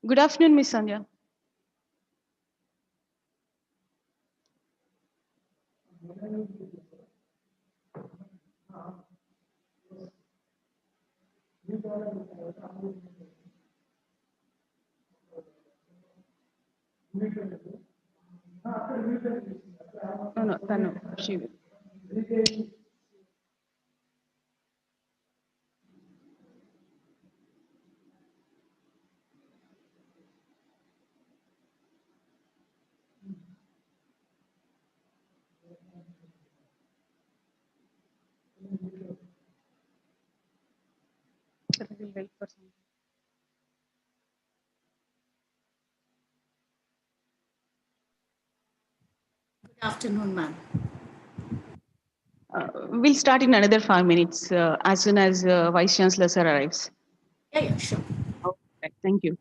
Good afternoon, Miss Sandhya. No, no, Tanu. She will. We'll wait for some. Good afternoon, ma'am. We'll start in another 5 minutes as soon as Vice Chancellor sir arrives. Yeah, sure. Okay, thank you.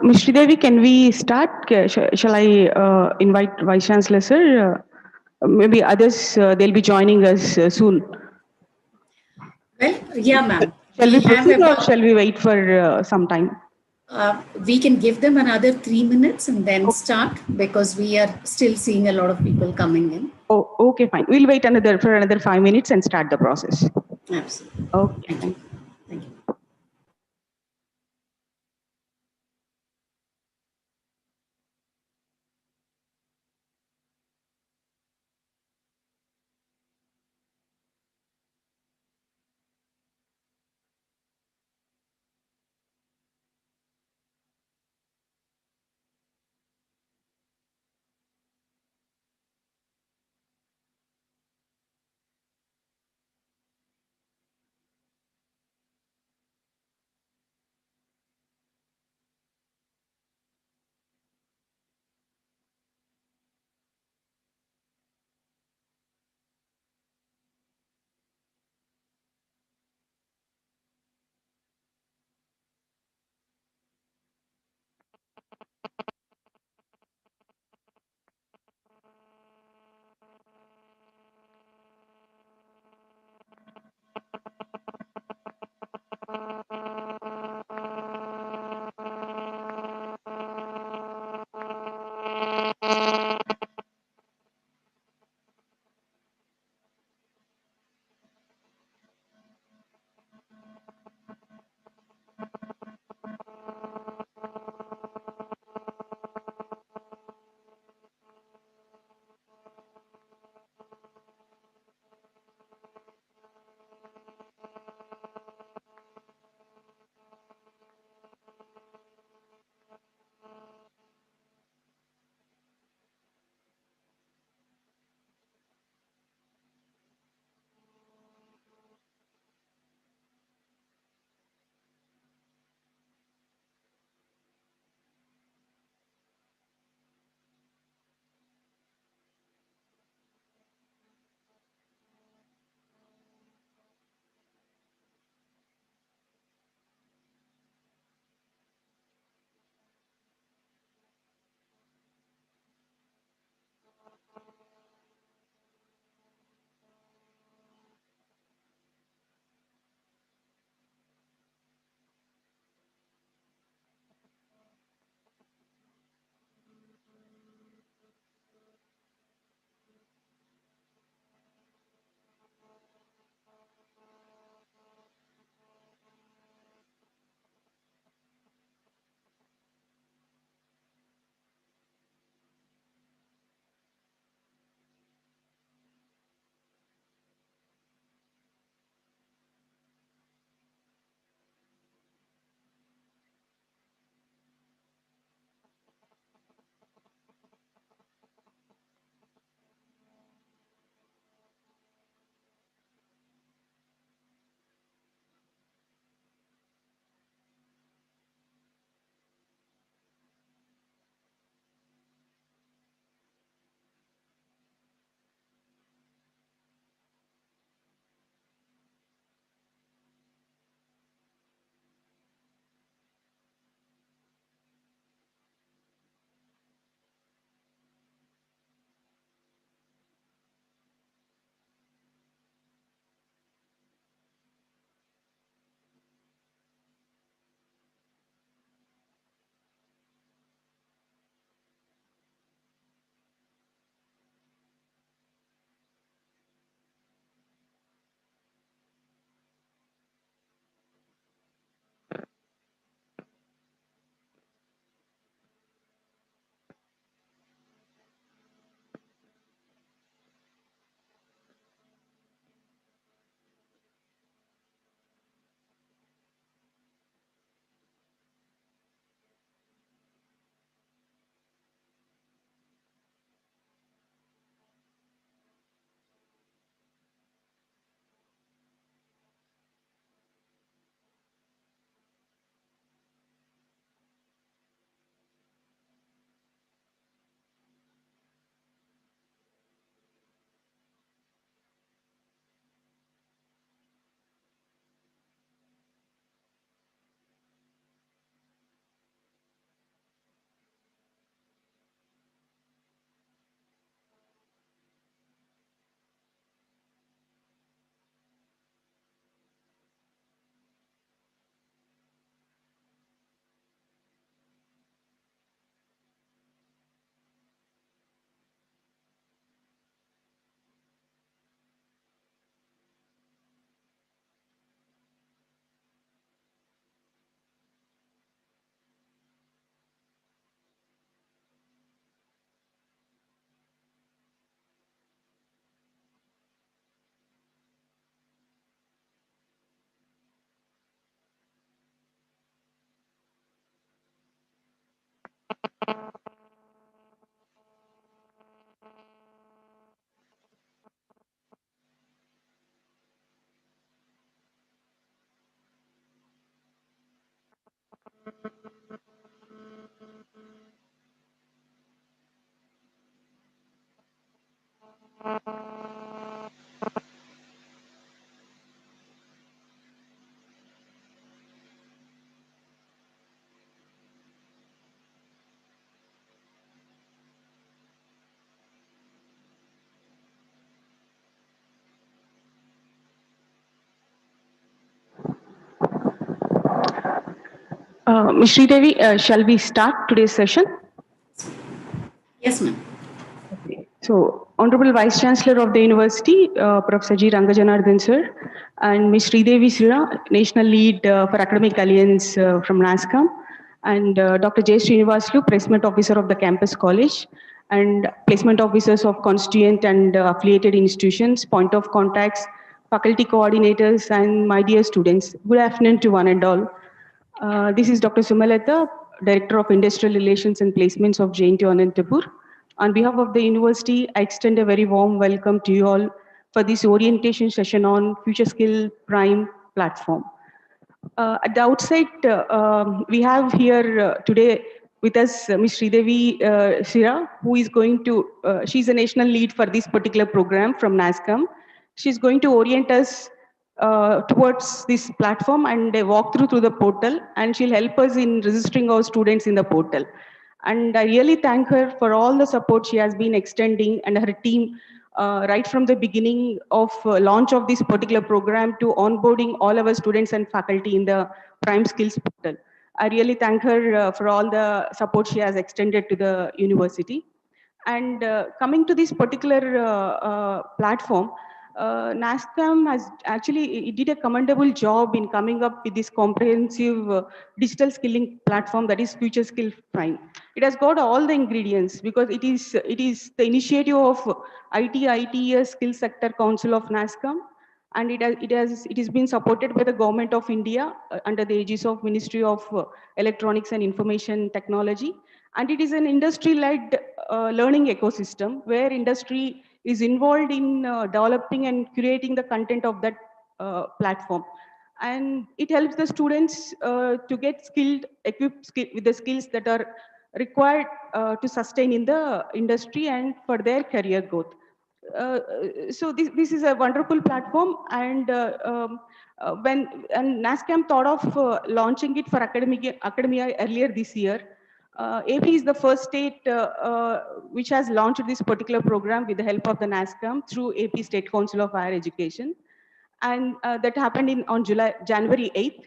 Ms. Sridevi, can we start? Shall I invite Vice Chancellor, sir? Maybe others, they'll be joining us soon. Well, yeah, ma'am. Shall we We have proceed or about, shall we wait for some time? we can give them another 3 minutes and then start because we are still seeing a lot of people coming in. Oh, okay, fine. We'll wait for another 5 minutes and start the process. Absolutely. Okay, Thank you. thank you. Thank you. Ms. Sridevi, shall we start today's session? Yes, ma'am. So, Honorable Vice Chancellor of the University, Professor G. Rangajanardhan sir, and Ms. Sridevi Sira, National Lead for Academic Alliance from NASCOM, and Dr. J. Srinivaslu, Placement Officer of the Campus College, and Placement Officers of constituent and affiliated institutions, point of contacts, faculty coordinators, and my dear students. Good afternoon to one and all. This is Dr. Sumalata, Director of Industrial Relations and Placements of JNTU Anantapur. On behalf of the university, I extend a very warm welcome to you all for this orientation session on Future Skill Prime platform. At the outset, we have here today with us Ms. Sridevi Shira, who is going to, she's a national lead for this particular program from NASCOM. She's going to orient us towards this platform and a walkthrough through the portal, and she'll help us in registering our students in the portal. And I really thank her for all the support she has been extending and her team right from the beginning of launch of this particular program to onboarding all our students and faculty in the Prime Skills portal. I really thank her for all the support she has extended to the university. And coming to this particular platform, NASCOM has actually it did a commendable job in coming up with this comprehensive digital skilling platform that is Future Skill Prime. It has got all the ingredients because it is the initiative of ITS Skill Sector Council of NASCOM, and it has been supported by the Government of India under the aegis of Ministry of Electronics and Information Technology, and it is an industry-led learning ecosystem where industry is involved in developing and curating the content of that platform, and it helps the students to get with the skills that are required to sustain in the industry and for their career growth. So this is a wonderful platform, and when and NASCAM thought of launching it for academia earlier this year. AP is the first state which has launched this particular program with the help of the NASCAM through AP State Council of Higher Education, and that happened in on January 8th.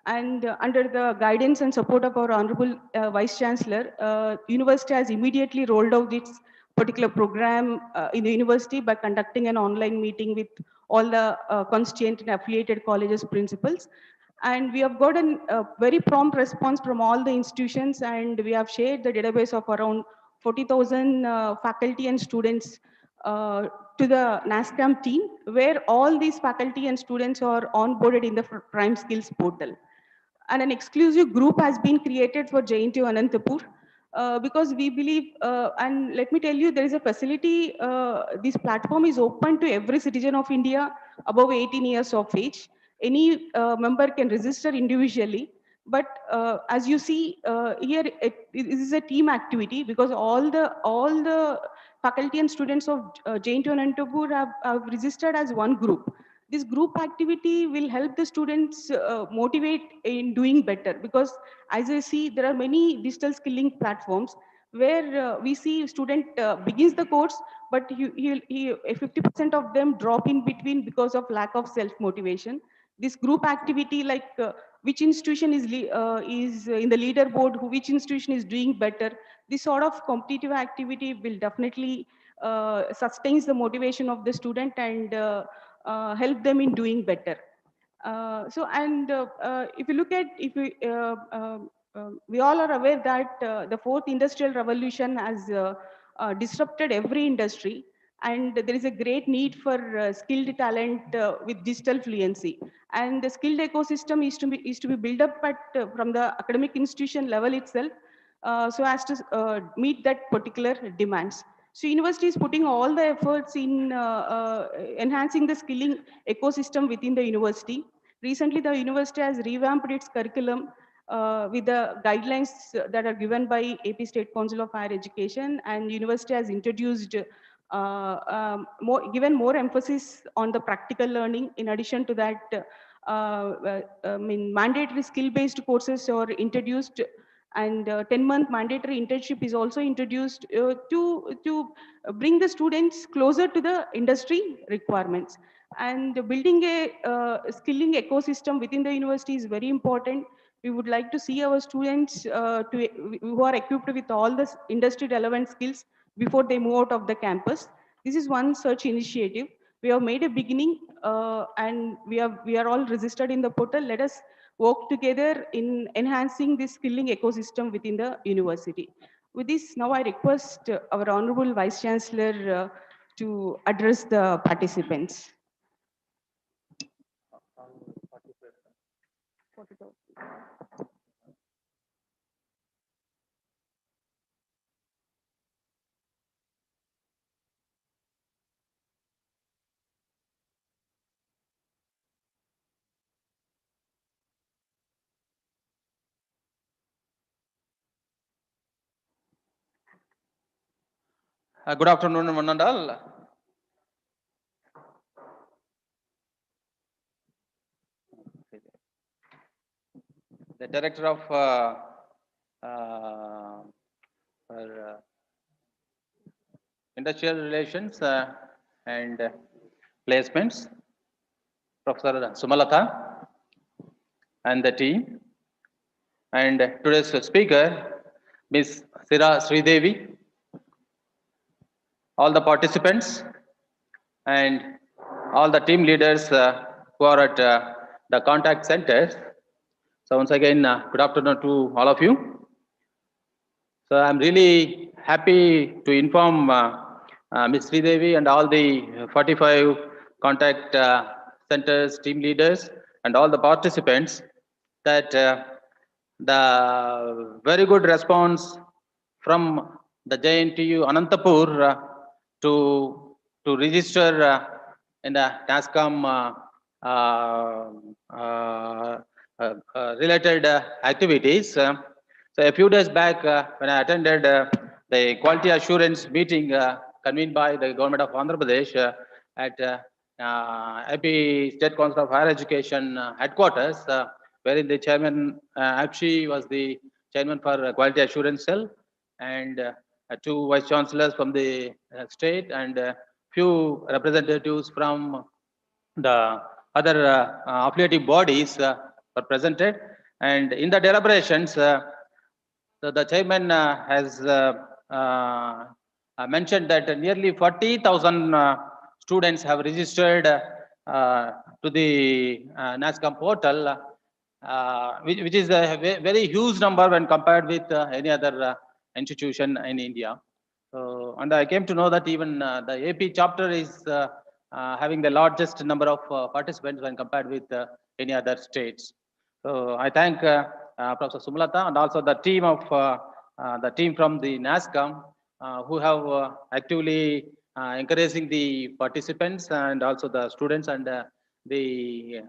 And under the guidance and support of our Honorable Vice Chancellor, university has immediately rolled out its particular program in the university by conducting an online meeting with all the constituent and affiliated colleges principals. And we have gotten a very prompt response from all the institutions, and we have shared the database of around 40,000 faculty and students to the NASCAM team, where all these faculty and students are onboarded in the Prime Skills portal. And an exclusive group has been created for JNTU Anantapur because we believe, and let me tell you, there is a facility, this platform is open to every citizen of India above 18 years of age. Any member can register individually, but as you see here, it is a team activity because all the faculty and students of JNTU Anantapur have registered as one group. This group activity will help the students motivate in doing better, because as I see, there are many digital skilling platforms where we see student begins the course, but 50% of them drop in between because of lack of self motivation. This group activity, like which institution is in the leaderboard, which institution is doing better, this sort of competitive activity will definitely sustains the motivation of the student and help them in doing better. If you look at, if we all are aware that the fourth industrial revolution has disrupted every industry, and there is a great need for skilled talent with digital fluency. And the skilled ecosystem is to be built up from the academic institution level itself, so as to meet that particular demands. So university is putting all the efforts in enhancing the skilling ecosystem within the university. Recently, the university has revamped its curriculum with the guidelines that are given by AP State Council of Higher Education, and university has introduced given more emphasis on the practical learning. In addition to that, mandatory skill-based courses are introduced, and 10-month mandatory internship is also introduced to bring the students closer to the industry requirements. And building a skilling ecosystem within the university is very important. We would like to see our students who are equipped with all the industry relevant skills before they move out of the campus. This is one such initiative. We have made a beginning, and we are all registered in the portal. Let us work together in enhancing this skilling ecosystem within the university. With this, now I request our Honorable Vice Chancellor to address the participants. Good afternoon, one and all. The Director of Industrial Relations and Placements, Professor Sumalata, and the team, and today's speaker, Ms. Sira Sridevi, all the participants, and all the team leaders who are at the contact centers. So once again, good afternoon to all of you. So I'm really happy to inform Ms. Sridevi and all the 45 contact centers, team leaders, and all the participants that the very good response from the JNTU Anantapur to register in the NASCOM related activities. So a few days back, when I attended the quality assurance meeting convened by the government of Andhra Pradesh at AP State Council of Higher Education headquarters, wherein the chairman, Apshi, was the chairman for quality assurance cell, and two vice chancellors from the state, and few representatives from the other affiliative bodies were presented. And in the deliberations, the chairman has mentioned that nearly 40,000 students have registered to the NASCOM portal, which is a very huge number when compared with any other institution in India. So, and I came to know that even the AP chapter is having the largest number of participants when compared with any other states. So I thank Professor Sumalata and also the team of the team from the NASCOM who have actively encouraging the participants and also the students and the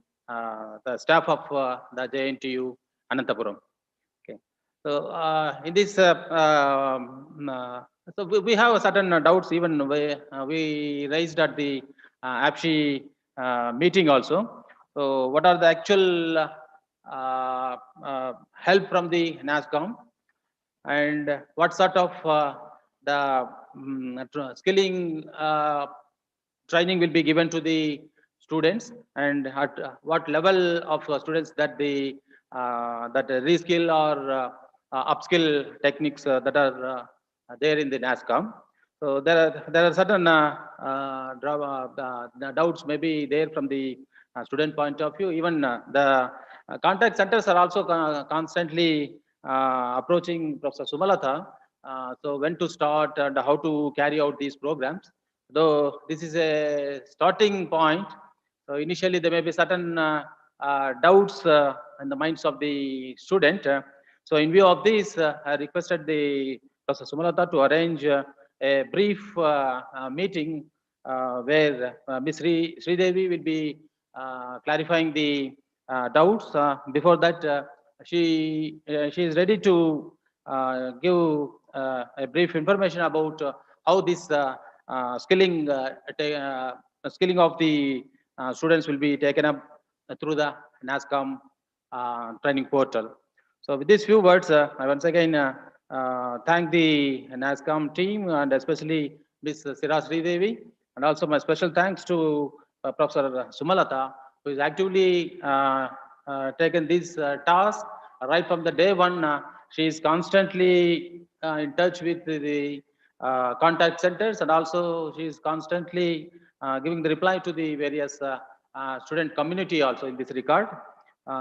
staff of the JNTU Anantapuram. Okay. So in this, so we have certain doubts even we raised at the APSHI meeting also. So what are the actual help from the NASCOM, and what sort of the skilling training will be given to the students, and at what level of students that the that reskill or upskill techniques that are there in the NASCOM. So there are certain doubts maybe there from the student point of view. Even the contact centers are also constantly approaching Professor Sumalata. So when to start and how to carry out these programs. Though this is a starting point, so initially there may be certain doubts in the minds of the student. So in view of this, I requested the Professor Sumalata to arrange a brief meeting where Ms. Sridevi will be clarifying the doubts. Before that, she is ready to give a brief information about how this skilling of the students will be taken up through the NASCOM training portal. So with these few words, I once again thank the NASCOM team and especially Ms. Sirasri Devi, and also my special thanks to Professor Sumalata, who is actively taken this task right from the day one. She is constantly in touch with the contact centers, and also she is constantly giving the reply to the various student community also in this regard.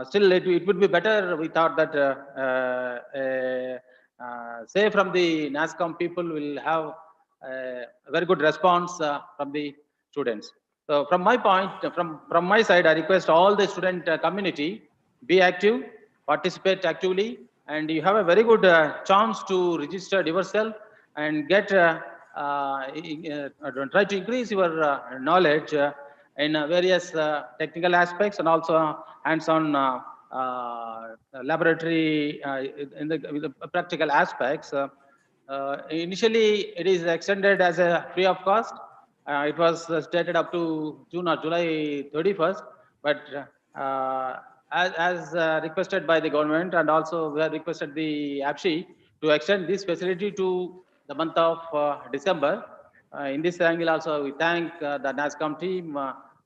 Still, it would be better, we thought, that say from the NASCOM people will have a very good response from the students. So from my point, from my side, I request all the student community, be active, participate actively, and you have a very good chance to register yourself and get try to increase your knowledge in various technical aspects, and also hands-on laboratory with the practical aspects. Initially, it is extended as a free of cost. It was stated up to June or July 31st, but as requested by the government, and also we have requested the APSHI to extend this facility to the month of December. In this angle also, we thank the NASCOM team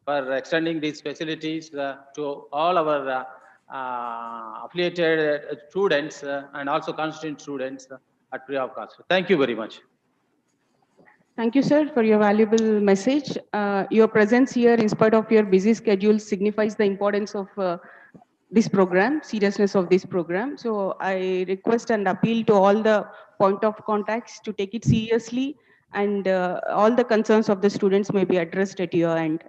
for extending these facilities to all our affiliated students and also constituent students at free of cost. Thank you very much. Thank you, sir, for your valuable message. Your presence here, in spite of your busy schedule, signifies the importance of this program, seriousness of this program. So I request and appeal to all the point of contacts to take it seriously, and all the concerns of the students may be addressed at your end.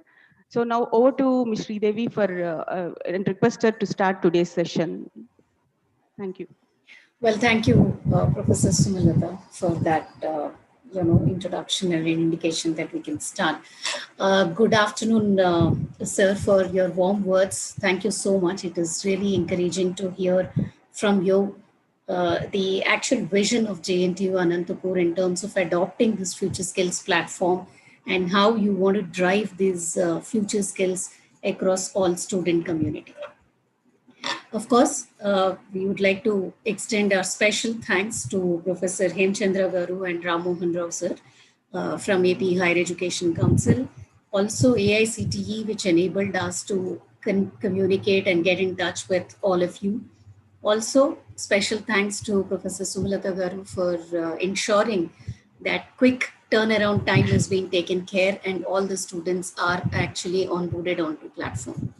So now over to Ms. Sridevi and request her to start today's session. Thank you. Well, thank you, Professor Sumalata, for that introduction and an indication that we can start. Good afternoon, sir, for your warm words. Thank you so much. It is really encouraging to hear from you the actual vision of JNTU Anantapur in terms of adopting this future skills platform and how you want to drive these future skills across all student community. Of course, we would like to extend our special thanks to Professor Hemchandra Garu and Ram Mohan Rao sir from AP Higher Education Council. Also AICTE, which enabled us to communicate and get in touch with all of you. Also, special thanks to Professor Sumalata Garu for ensuring that quick turnaround time is being taken care and all the students are actually onboarded onto platform.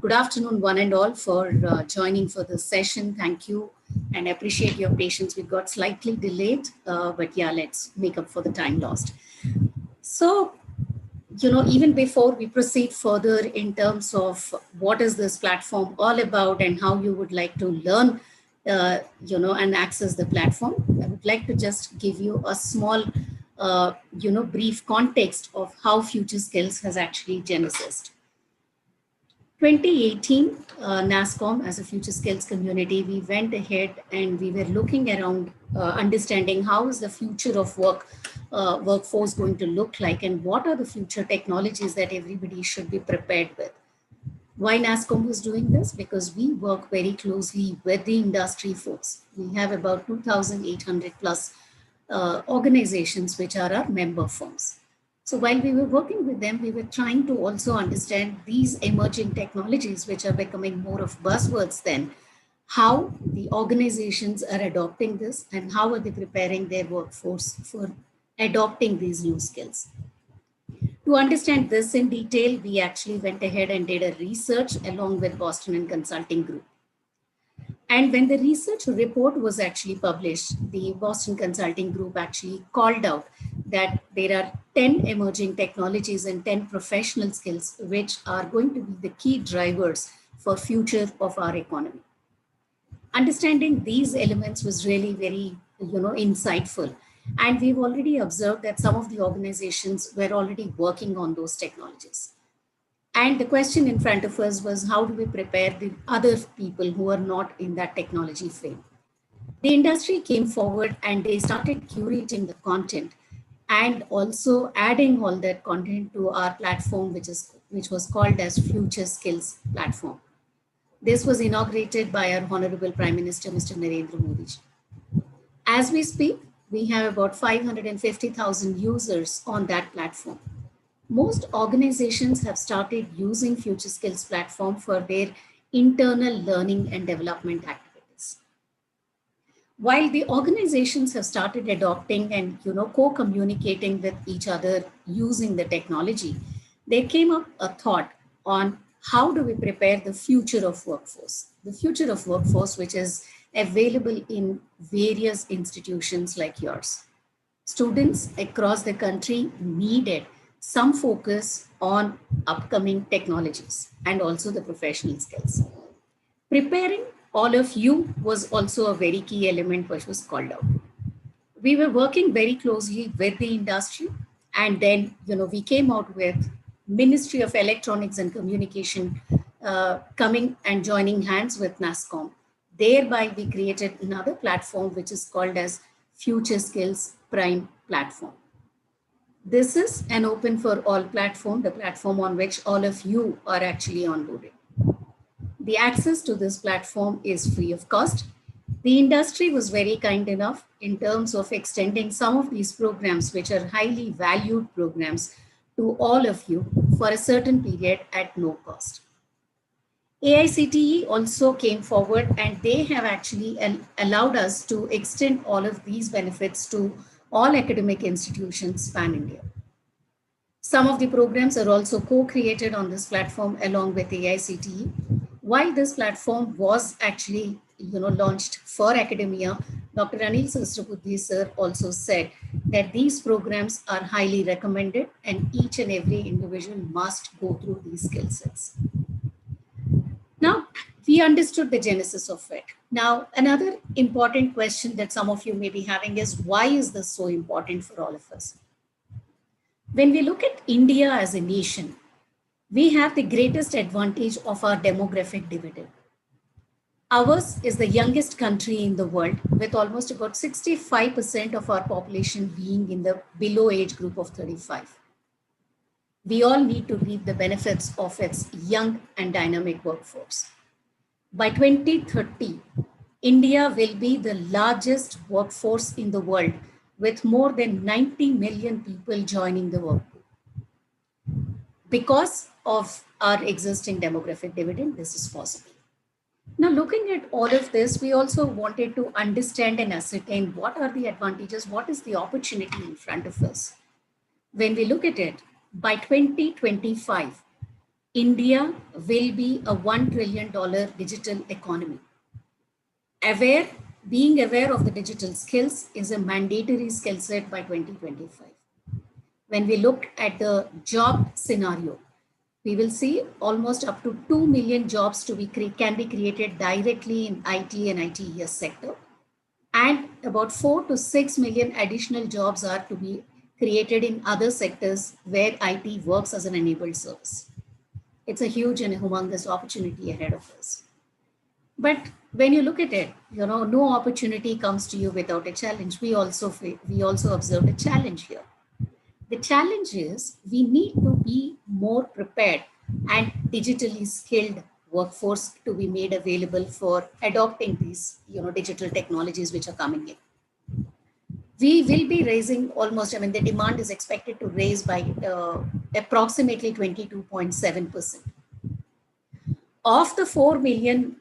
Good afternoon, one and all, for joining for this session. Thank you and appreciate your patience. We got slightly delayed, but yeah, let's make up for the time lost. So, even before we proceed further in terms of what is this platform all about and how you would like to learn, and access the platform, I would like to just give you a small, brief context of how Future Skills has actually genesised. 2018, NASCOM as a Future Skills community, we went ahead and we were looking around, understanding how is the future of workforce going to look like, and what are the future technologies that everybody should be prepared with. Why NASCOM was doing this? Because we work very closely with the industry folks. We have about 2,800 plus organizations which are our member firms. So while we were working with them, we were trying to also understand these emerging technologies, which are becoming more of buzzwords then, how the organizations are adopting this and how are they preparing their workforce for adopting these new skills. To understand this in detail, we actually went ahead and did a research along with Boston and Consulting Group. And when the research report was actually published, the Boston Consulting Group actually called out that there are 10 emerging technologies and 10 professional skills which are going to be the key drivers for future of our economy. Understanding these elements was really very, insightful. And we've already observed that some of the organizations were already working on those technologies. And the question in front of us was, how do we prepare the other people who are not in that technology frame? The industry came forward and they started curating the content and also adding all that content to our platform, which was called as Future Skills Platform. This was inaugurated by our Honorable Prime Minister, Mr. Narendra Modi. As we speak, we have about 550,000 users on that platform. Most organizations have started using Future Skills Platform for their internal learning and development activities. While the organizations have started adopting and co-communicating with each other using the technology, there came up a thought on how do we prepare the future of workforce? The future of workforce, which is available in various institutions like yours. Students across the country needed some focus on upcoming technologies and also the professional skills. Preparing all of you was also a very key element which was called out. We were working very closely with the industry, and then we came out with Ministry of Electronics and Communication coming and joining hands with NASSCOM. Thereby, we created another platform which is called as Future Skills Prime Platform. This is an open for all platform, the platform on which all of you are actually onboarded. The access to this platform is free of cost. The industry was very kind enough in terms of extending some of these programs, which are highly valued programs, to all of you for a certain period at no cost. AICTE also came forward and they have actually allowed us to extend all of these benefits to all academic institutions pan-India. Some of the programs are also co-created on this platform along with AICTE. While this platform was actually launched for academia, Dr. Anil Sahasrabuddhe sir also said that these programs are highly recommended and each and every individual must go through these skill sets. Now, we understood the genesis of it. Now, another important question that some of you may be having is, why is this so important for all of us? When we look at India as a nation, we have the greatest advantage of our demographic dividend. Ours is the youngest country in the world, with almost about 65% of our population being in the below age group of 35. We all need to reap the benefits of its young and dynamic workforce. By 2030, India will be the largest workforce in the world, with more than 90 million people joining the workforce. Because of our existing demographic dividend, this is possible. Now, looking at all of this, we also wanted to understand and ascertain what are the advantages, what is the opportunity in front of us. When we look at it, by 2025, India will be a $1 trillion digital economy. Being aware of the digital skills is a mandatory skill set by 2025. When we look at the job scenario, we will see almost up to 2 million jobs can be created directly in IT and ITES sector. And about 4 to 6 million additional jobs are to be created in other sectors where IT works as an enabled service. It's a huge and a humongous opportunity ahead of us. But when you look at it, no opportunity comes to you without a challenge. We also observed a challenge here. The challenge is we need to be more prepared and digitally skilled workforce to be made available for adopting these digital technologies which are coming in. We will be raising almost, the demand is expected to raise by approximately 22.7%. Of the 4 million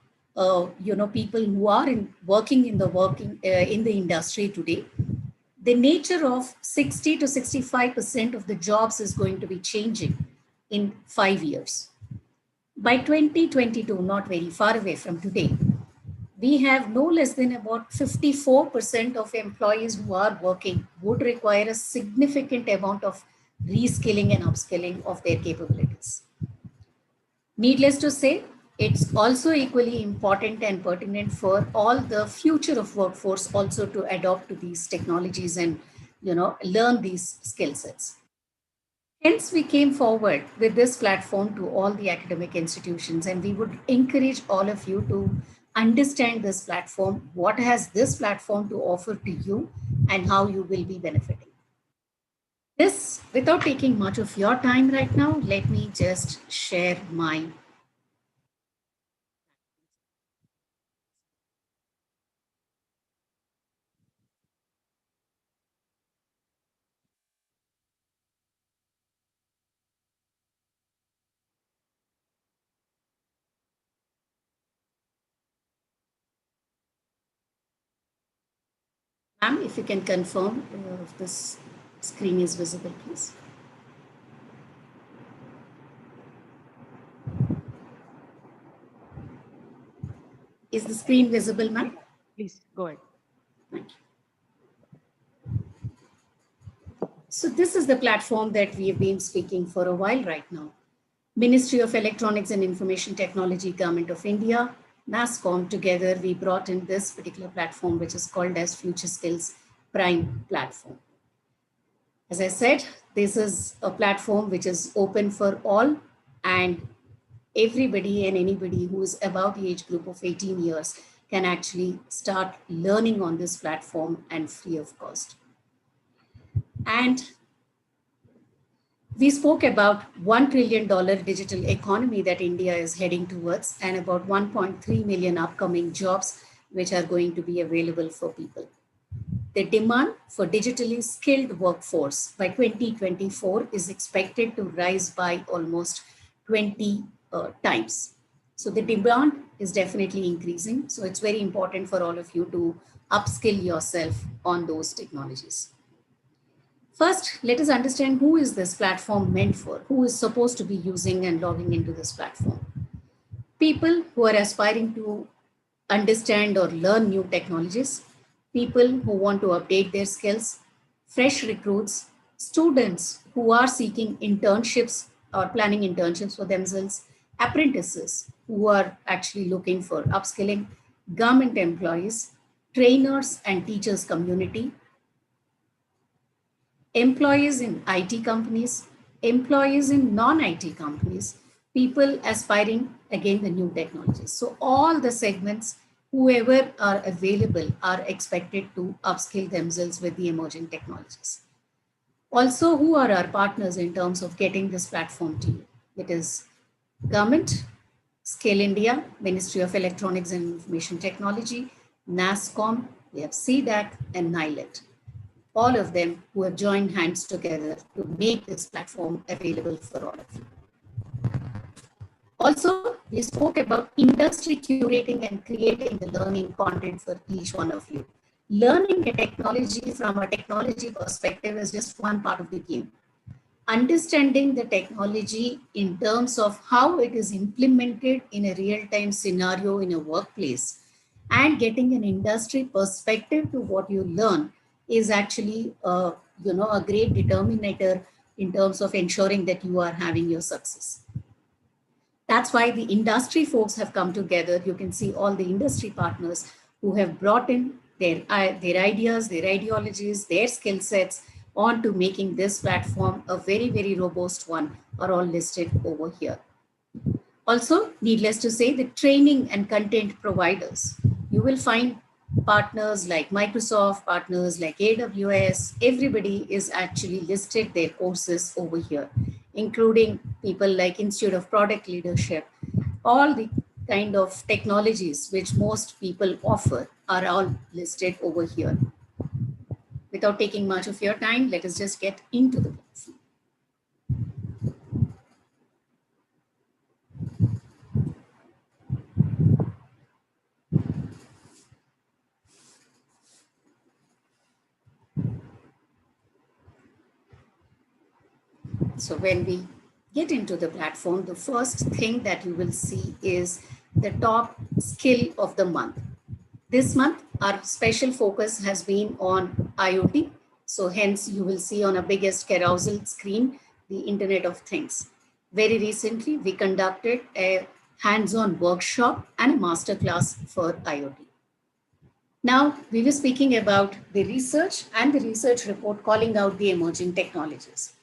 people who are working in the industry today, the nature of 60 to 65% of the jobs is going to be changing in 5 years. By 2022, not very far away from today, we have no less than about 54% of employees who are working would require a significant amount of reskilling and upskilling of their capabilities. Needless to say, it's also equally important and pertinent for all the future of workforce also to adopt to these technologies and learn these skill sets. Hence, we came forward with this platform to all the academic institutions, and we would encourage all of you to understand this platform, what has this platform to offer to you, and how you will be benefiting. This, without taking much of your time right now, let me just share my. Ma'am, if you can confirm if this screen is visible, please. Is the screen visible, ma'am? Please go ahead. Thank you. So this is the platform that we have been speaking for a while right now. Ministry of Electronics and Information Technology, Government of India, NASSCOM, together we brought in this particular platform, which is called as Future Skills Prime Platform. As I said, this is a platform which is open for all, and everybody and anybody who is above the age group of 18 years can actually start learning on this platform and free of cost. And we spoke about $1 trillion digital economy that India is heading towards, and about 1.3 million upcoming jobs which are going to be available for people. The demand for digitally skilled workforce by 2024 is expected to rise by almost 20 times. So the demand is definitely increasing. So it's very important for all of you to upskill yourself on those technologies. First, let us understand who is this platform meant for, who is supposed to be using and logging into this platform. People who are aspiring to understand or learn new technologies, people who want to update their skills, fresh recruits, students who are seeking internships or planning internships for themselves, apprentices who are actually looking for upskilling, government employees, trainers and teachers community, employees in IT companies, employees in non-IT companies, people aspiring again the new technologies. So all the segments, whoever are available are expected to upskill themselves with the emerging technologies. Also, who are our partners in terms of getting this platform to you? It is government, Scale India, Ministry of Electronics and Information Technology, NASSCOM, we have CDAC and NILET. All of them who have joined hands together to make this platform available for all of you. Also, we spoke about industry curating and creating the learning content for each one of you. Learning a technology from a technology perspective is just one part of the game. Understanding the technology in terms of how it is implemented in a real-time scenario in a workplace and getting an industry perspective to what you learn is actually a great determinator in terms of ensuring that you are having your success. That's why the industry folks have come together. You can see all the industry partners who have brought in their ideas, their ideologies, their skill sets onto making this platform a very, very robust one are all listed over here. Also, needless to say, the training and content providers. You will find partners like Microsoft, partners like AWS, everybody is actually listed their courses over here, including people like Institute of Product Leadership. All the kind of technologies which most people offer are all listed over here. Without taking much of your time, let us just get into the platform. So when we get into the platform, the first thing that you will see is the top skill of the month. This month, our special focus has been on IoT. So hence you will see on a biggest carousel screen, the Internet of Things. Very recently, we conducted a hands-on workshop and a masterclass for IoT. Now, we were speaking about the research and the research report calling out the emerging technologies.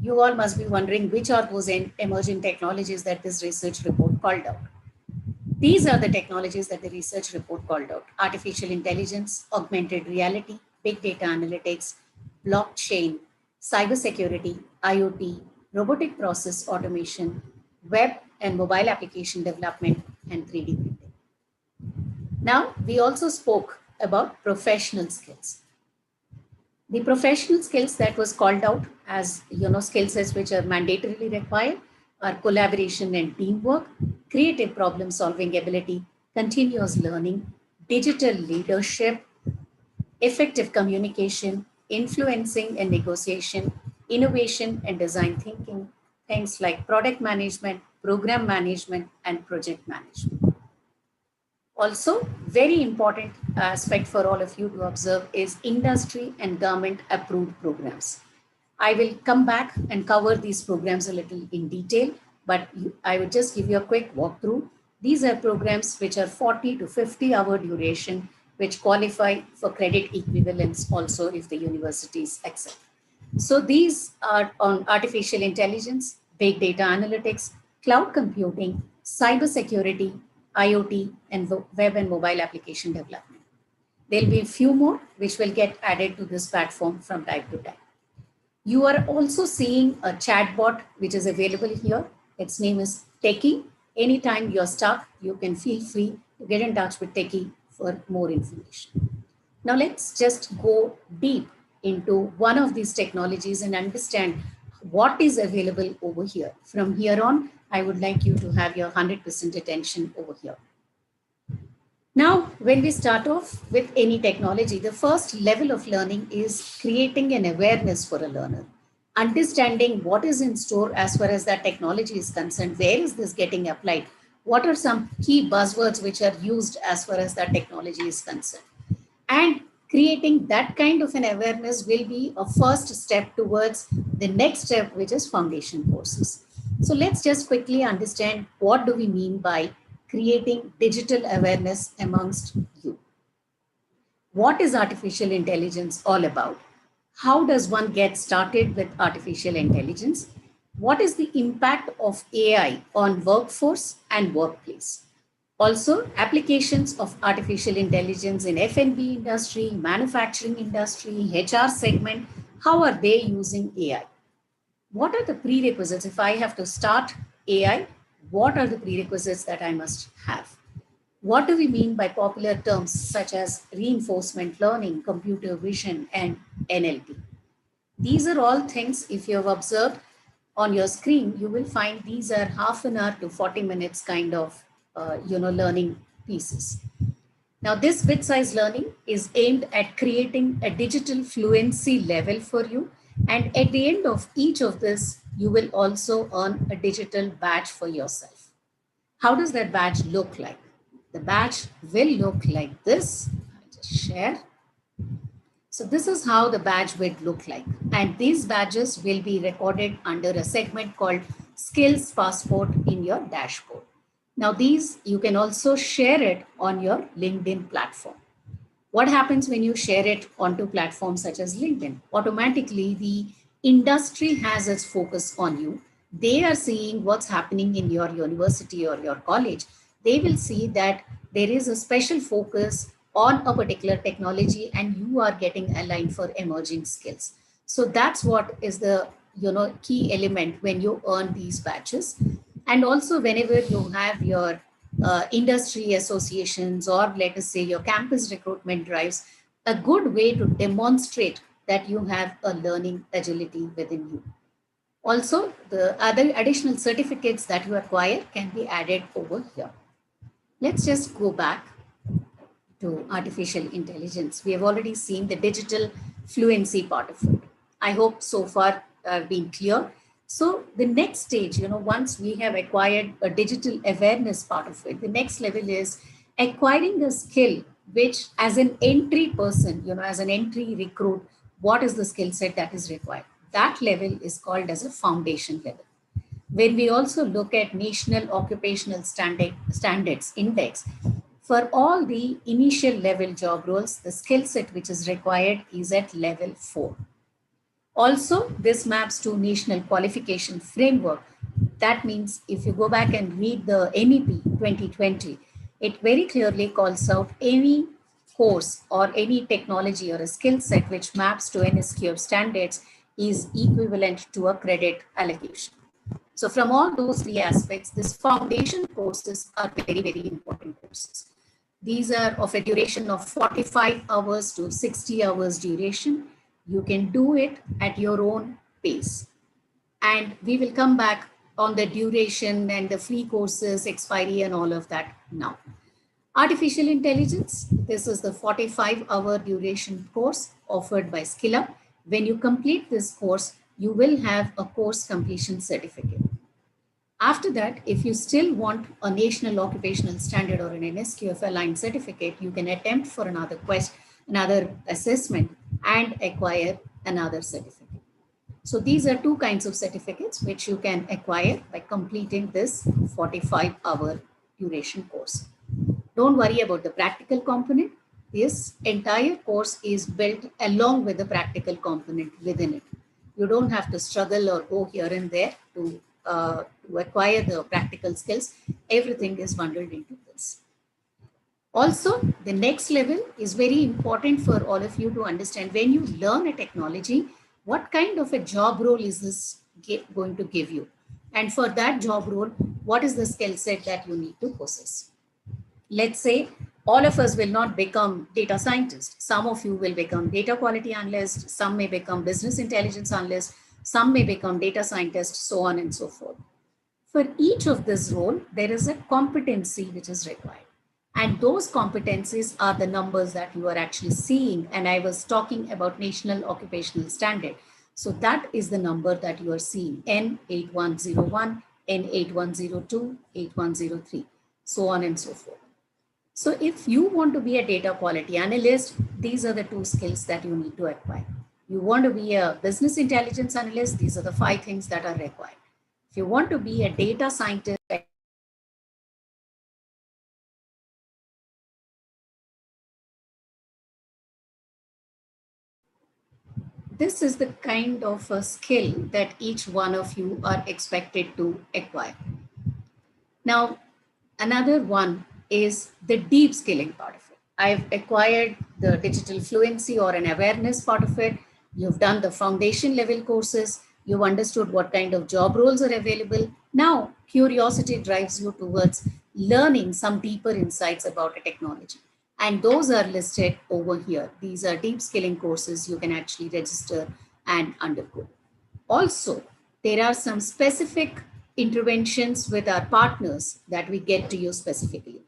You all must be wondering which are those emerging technologies that this research report called out. These are the technologies that the research report called out: artificial intelligence, augmented reality, big data analytics, blockchain, cybersecurity, IoT, robotic process automation, web and mobile application development, and 3D printing. Now, we also spoke about professional skills. The professional skills that was called out as skill sets which are mandatorily required are collaboration and teamwork, creative problem solving ability, continuous learning, digital leadership, effective communication, influencing and negotiation, innovation and design thinking, things like product management, program management, and project management. Also, very important aspect for all of you to observe is industry and government approved programs. I will come back and cover these programs a little in detail, but I would just give you a quick walkthrough. These are programs which are 40 to 50-hour duration, which qualify for credit equivalence also if the universities accept. So these are on artificial intelligence, big data analytics, cloud computing, cybersecurity, IoT, and web and mobile application development. There'll be a few more which will get added to this platform from time to time. You are also seeing a chatbot which is available here. Its name is Techie. Anytime you're stuck, you can feel free to get in touch with Techie for more information. Now let's just go deep into one of these technologies and understand what is available over here. From here on, I would like you to have your 100% attention over here. Now, when we start off with any technology, the first level of learning is creating an awareness for a learner, understanding what is in store as far as that technology is concerned, where is this getting applied, what are some key buzzwords which are used as far as that technology is concerned. And creating that kind of an awareness will be a first step towards the next step, which is foundation courses. So let's just quickly understand what do we mean by creating digital awareness amongst you. What is artificial intelligence all about? How does one get started with artificial intelligence? What is the impact of AI on workforce and workplace? Also, applications of artificial intelligence in F&B industry, manufacturing industry, HR segment, how are they using AI? What are the prerequisites? If I have to start AI, what are the prerequisites that I must have? What do we mean by popular terms such as reinforcement learning, computer vision, and NLP? These are all things, if you have observed on your screen, you will find these are half an hour to 40 minutes kind of learning pieces. Now, this bit-sized learning is aimed at creating a digital fluency level for you. And at the end of each of this, you will also earn a digital badge for yourself. How does that badge look like? The badge will look like this. I'll just share. So this is how the badge will look like. And these badges will be recorded under a segment called Skills Passport in your dashboard. Now these, you can also share it on your LinkedIn platform. What happens when you share it onto platforms such as LinkedIn? Automatically, the industry has its focus on you. They are seeing what's happening in your university or your college. They will see that there is a special focus on a particular technology and you are getting aligned for emerging skills. So that's what is the key element when you earn these badges. And also whenever you have your industry associations or let us say your campus recruitment drives, a good way to demonstrate that you have a learning agility within you. Also, the other additional certificates that you acquire can be added over here. Let's just go back to artificial intelligence. We have already seen the digital fluency part of it. I hope so far I've been clear. So the next stage, once we have acquired a digital awareness part of it, the next level is acquiring a skill, which as an entry person, as an entry recruit, what is the skill set that is required? That level is called as a foundation level. When we also look at National Occupational Standards Index, for all the initial level job roles, the skill set which is required is at level 4. Also, this maps to national qualification framework. That means if you go back and read the NEP 2020, it very clearly calls out any course or any technology or a skill set which maps to NSQF standards is equivalent to a credit allocation. So from all those three aspects, these foundation courses are very, very important courses. These are of a duration of 45 hours to 60 hours duration. You can do it at your own pace. And we will come back on the duration and the free courses, expiry and all of that now. Artificial intelligence, this is the 45-hour duration course offered by SkillUp. When you complete this course, you will have a course completion certificate. After that, if you still want a national occupational standard or an NSQF aligned certificate, you can attempt for another assessment and acquire another certificate. So these are two kinds of certificates which you can acquire by completing this 45-hour duration course. Don't worry about the practical component. This entire course is built along with the practical component within it. You don't have to struggle or go here and there to acquire the practical skills. Everything is bundled into this. Also, the next level is very important for all of you to understand. When you learn a technology, what kind of a job role is this going to give you? And for that job role, what is the skill set that you need to possess? Let's say all of us will not become data scientists. Some of you will become data quality analysts. Some may become business intelligence analysts. Some may become data scientists, so on and so forth. For each of this role, there is a competency which is required. And those competencies are the numbers that you are actually seeing. And I was talking about National Occupational Standard. So that is the number that you are seeing, N8101, N8102, 8103, so on and so forth. So if you want to be a data quality analyst, these are the two skills that you need to acquire. You want to be a business intelligence analyst, these are the 5 things that are required. If you want to be a data scientist, this is the kind of a skill that each one of you are expected to acquire. Now, another one is the deep skilling part of it. I've acquired the digital fluency or an awareness part of it. You've done the foundation level courses. You've understood what kind of job roles are available. Now, curiosity drives you towards learning some deeper insights about a technology. And those are listed over here. These are deep skilling courses you can actually register and undergo. Also, there are some specific interventions with our partners that we get to you specifically.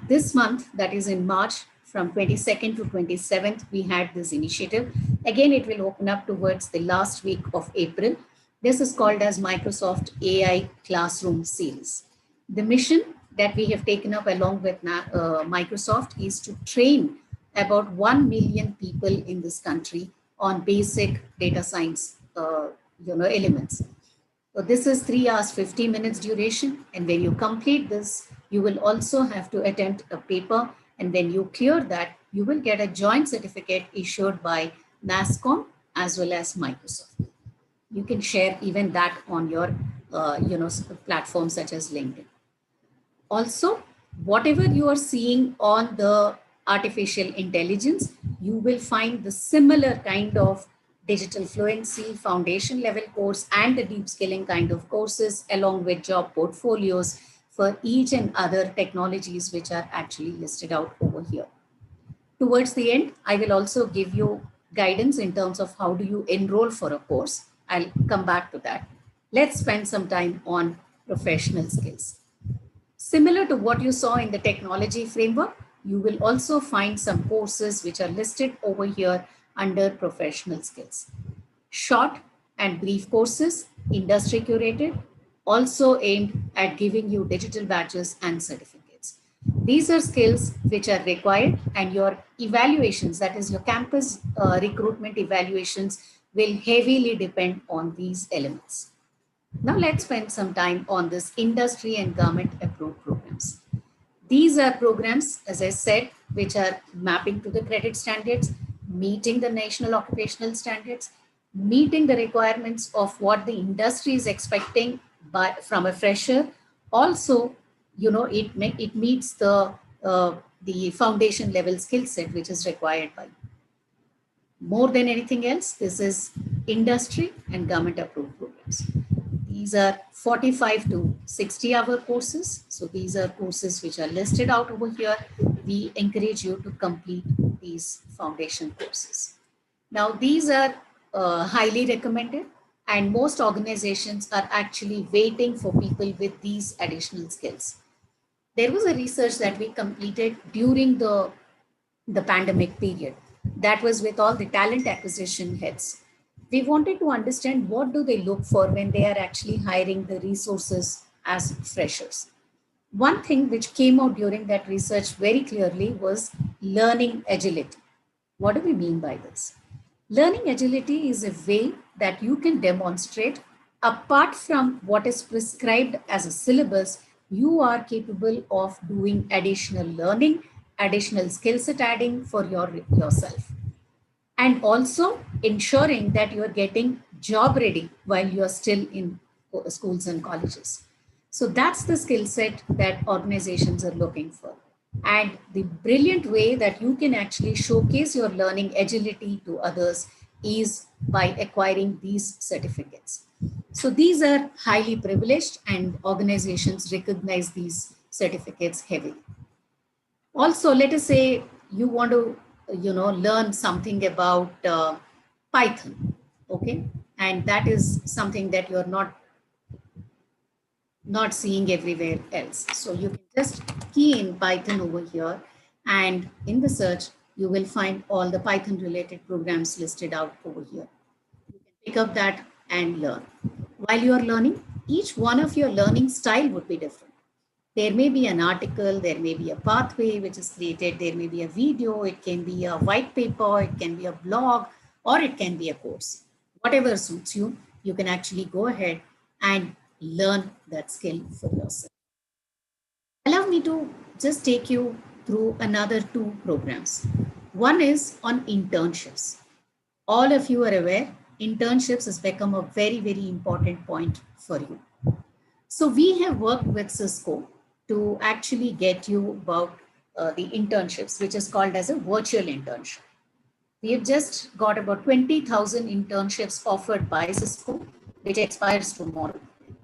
This month, that is in March, from 22nd to 27th, we had this initiative. Again, it will open up towards the last week of April. This is called as Microsoft AI Classroom Series. The mission that we have taken up along with Microsoft is to train about 1 million people in this country on basic data science elements. So this is 3 hours, 50 minutes duration. And when you complete this, you will also have to attempt a paper. And when you clear that, you will get a joint certificate issued by NASSCOM as well as Microsoft. You can share even that on your platforms such as LinkedIn. Also, whatever you are seeing on the artificial intelligence, you will find the similar kind of digital fluency, foundation level course, and the deep skilling kind of courses, along with job portfolios for each and other technologies which are actually listed out over here. Towards the end, I will also give you guidance in terms of how do you enroll for a course. I'll come back to that. Let's spend some time on professional skills. Similar to what you saw in the technology framework, you will also find some courses which are listed over here under professional skills. Short and brief courses, industry curated, also aimed at giving you digital badges and certificates. These are skills which are required, and your evaluations, that is your campus recruitment evaluations, will heavily depend on these elements. Now let's spend some time on this industry and government approved programs. These are programs, as I said, which are mapping to the credit standards, meeting the national occupational standards, meeting the requirements of what the industry is expecting from a fresher. Also, it meets the foundation level skill set which is required by. More than anything else, this is industry and government approved programs. These are 45 to 60-hour courses. So these are courses which are listed out over here. We encourage you to complete these foundation courses. Now, these are highly recommended, and most organizations are actually waiting for people with these additional skills. There was a research that we completed during the pandemic period. That was with all the talent acquisition heads. We wanted to understand what do they look for when they are actually hiring the resources as freshers. One thing which came out during that research very clearly was learning agility. What do we mean by this? Learning agility is a way that you can demonstrate, apart from what is prescribed as a syllabus, you are capable of doing additional learning, additional skill set adding for yourself. And also ensuring that you are getting job ready while you are still in schools and colleges. So that's the skill set that organizations are looking for. And the brilliant way that you can actually showcase your learning agility to others is by acquiring these certificates. So these are highly privileged and organizations recognize these certificates heavily. Also, let us say you want to, learn something about Python, okay? And that is something that you're not seeing everywhere else. So you can just key in Python over here, and in the search, you will find all the Python related programs listed out over here. You can pick up that and learn. While you are learning, each one of your learning style would be different. There may be an article, there may be a pathway which is created, there may be a video, it can be a white paper, it can be a blog, or it can be a course. Whatever suits you, you can actually go ahead and learn that skill for yourself. Allow me to just take you through another two programs. One is on internships. All of you are aware, internships has become a very, very important point for you. So we have worked with Cisco to actually get you about the internships, which is called as a virtual internship. We have just got about 20,000 internships offered by Cisco, which expires tomorrow.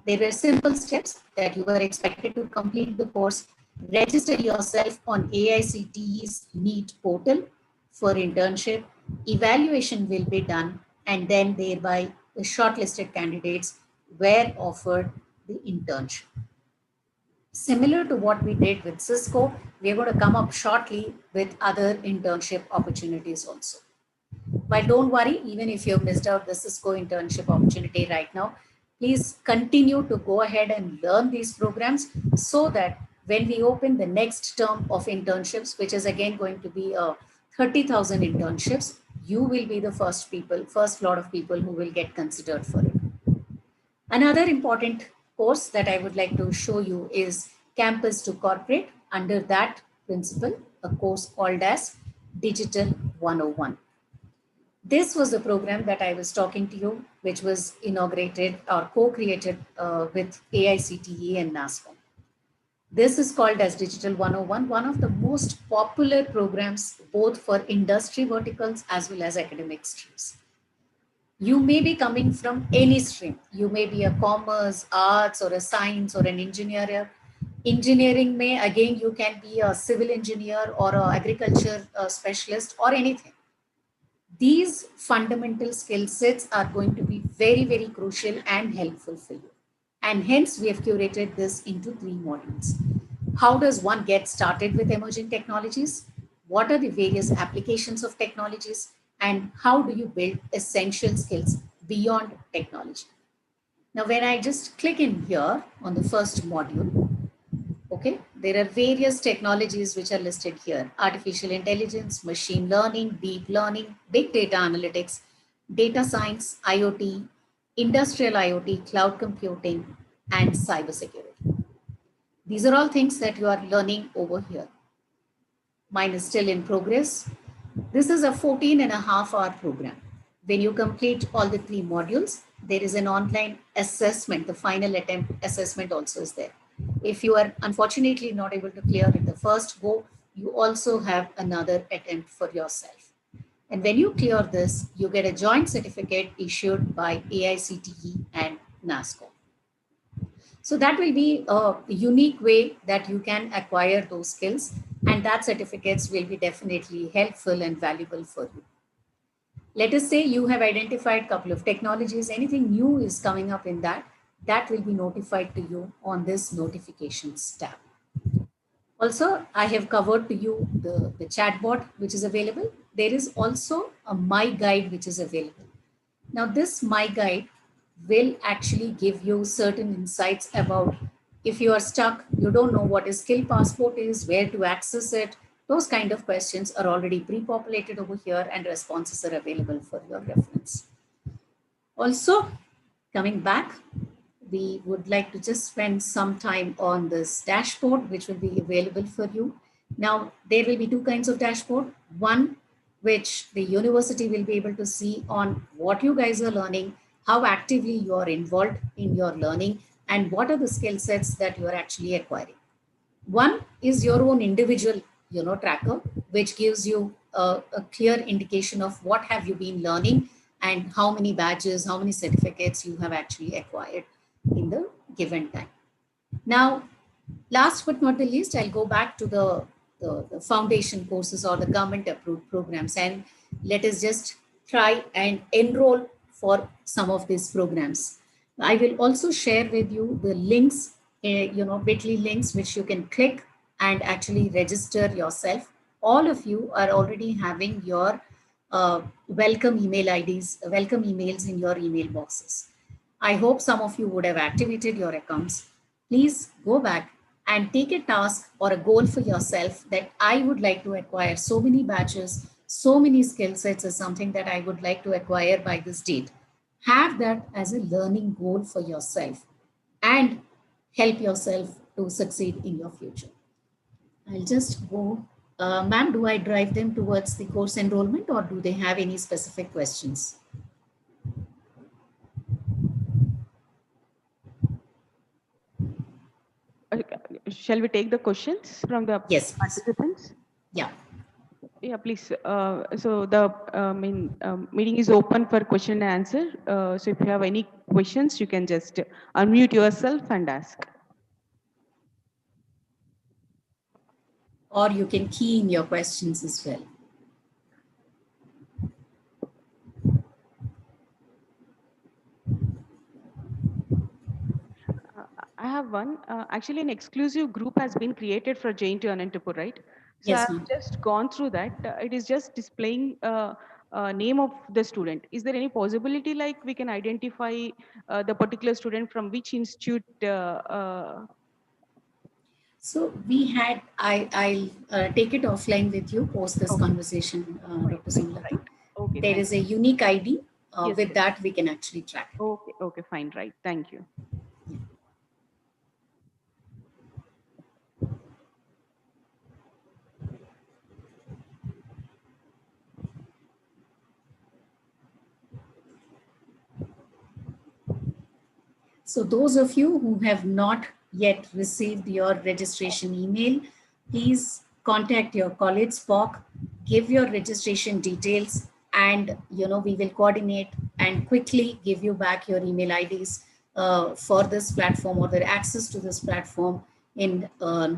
There were simple steps that you were expected to complete the course, register yourself on AICTE's NEET portal for internship, evaluation will be done, and then thereby the shortlisted candidates were offered the internship. Similar to what we did with Cisco, we are going to come up shortly with other internship opportunities also. But don't worry, even if you've missed out the Cisco internship opportunity right now, please continue to go ahead and learn these programs so that when we open the next term of internships, which is again going to be 30,000 internships, you will be the first lot of people who will get considered for it. Another important course that I would like to show you is Campus to Corporate. Under that principle, a course called as Digital 101. This was the program that I was talking to you, which was inaugurated or co-created with AICTE and NASCOM. This is called as Digital 101, one of the most popular programs, both for industry verticals as well as academic streams. You may be coming from any stream. You may be a commerce, arts, or a science, or an engineer. Engineering may, again, you can be a civil engineer or an agriculture specialist or anything. These fundamental skill sets are going to be very, very crucial and helpful for you. And hence, we have curated this into 3 modules. How does one get started with emerging technologies? What are the various applications of technologies? And how do you build essential skills beyond technology? Now, when I just click in here on the first module, okay, there are various technologies which are listed here: artificial intelligence, machine learning, deep learning, big data analytics, data science, IoT, industrial IoT, cloud computing, and cybersecurity. These are all things that you are learning over here. Mine is still in progress. This is a 14.5-hour program. When you complete all the 3 modules, there is an online assessment. The final attempt assessment also is there. If you are unfortunately not able to clear in the first go, you also have another attempt for yourself. And when you clear this, you get a joint certificate issued by AICTE and NASCO. So that will be a unique way that you can acquire those skills, and that certificates will be definitely helpful and valuable for you. Let us say you have identified a couple of technologies, anything new is coming up in that, that will be notified to you on this notifications tab. Also, I have covered to you the chatbot which is available. There is also a My Guide which is available. Now, this My Guide will actually give you certain insights about if you are stuck, you don't know what a skill passport is, where to access it. Those kind of questions are already pre-populated over here and responses are available for your reference. Also, coming back, we would like to just spend some time on this dashboard, which will be available for you. Now, there will be 2 kinds of dashboard. One, which the university will be able to see on what you guys are learning, how actively you are involved in your learning, and what are the skill sets that you are actually acquiring. One is your own individual, tracker, which gives you a clear indication of what have you been learning and how many badges, how many certificates you have actually acquired in the given time. Now, last but not the least, I'll go back to the foundation courses or the government approved programs, and let us just try and enroll for some of these programs. I will also share with you the links, bit.ly links, which you can click and actually register yourself. All of you are already having your welcome email IDs, welcome emails in your email boxes. I hope some of you would have activated your accounts. Please go back and take a task or a goal for yourself that I would like to acquire so many badges, so many skill sets is something that I would like to acquire by this date. Have that as a learning goal for yourself and help yourself to succeed in your future. I'll just go. Ma'am, do I drive them towards the course enrollment or do they have any specific questions? Shall we take the questions from the participants? Yeah. Yeah, please. So the meeting is open for question and answer. So if you have any questions, you can just unmute yourself and ask. Or you can key in your questions as well. I have one. Actually, an exclusive group has been created for JNTU Anantapur, right? So Yes, I've just gone through that. It is just displaying name of the student. Is there any possibility like we can identify the particular student from which institute? So we had, I'll take it offline with you post this conversation, Dr. Sumlata. Right. Okay, there is a unique ID. Yes, with that, we can actually track it. Okay, okay, fine, right. Thank you. So those of you who have not yet received your registration email, please contact your college SPOC, give your registration details, and we will coordinate and quickly give you back your email IDs for this platform or the access to this platform in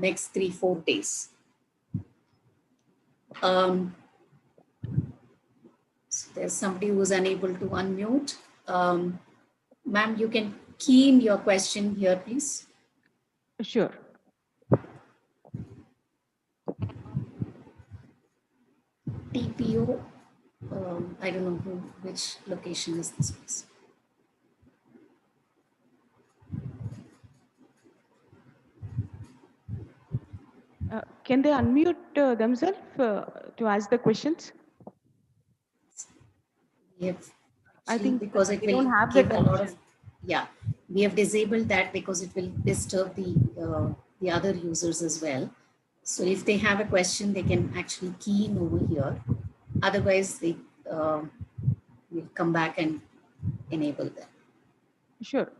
next 3-4 days. So there's somebody who is unable to unmute. Ma'am, you can key in your question here, please. Sure. TPO, I don't know which location is this, please. Can they unmute themselves to ask the questions? We have, I think because it will give a lot of, we have disabled that because it will disturb the other users as well. So if they have a question, they can actually key in over here. Otherwise, we'll come back and enable them. Sure.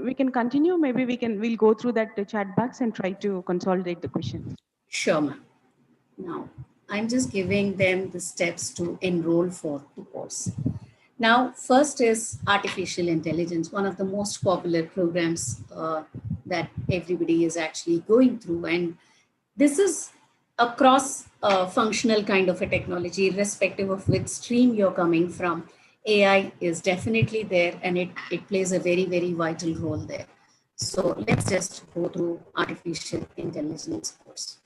We can continue. Maybe we'll go through that chat box and try to consolidate the questions. Sure, ma'am. Now, I'm just giving them the steps to enroll for the course. Now, first is artificial intelligence, one of the most popular programs that everybody is actually going through. And this is a cross functional kind of a technology, irrespective of which stream you're coming from. AI is definitely there, and it plays a very, very vital role there. So let's just go through artificial intelligence course.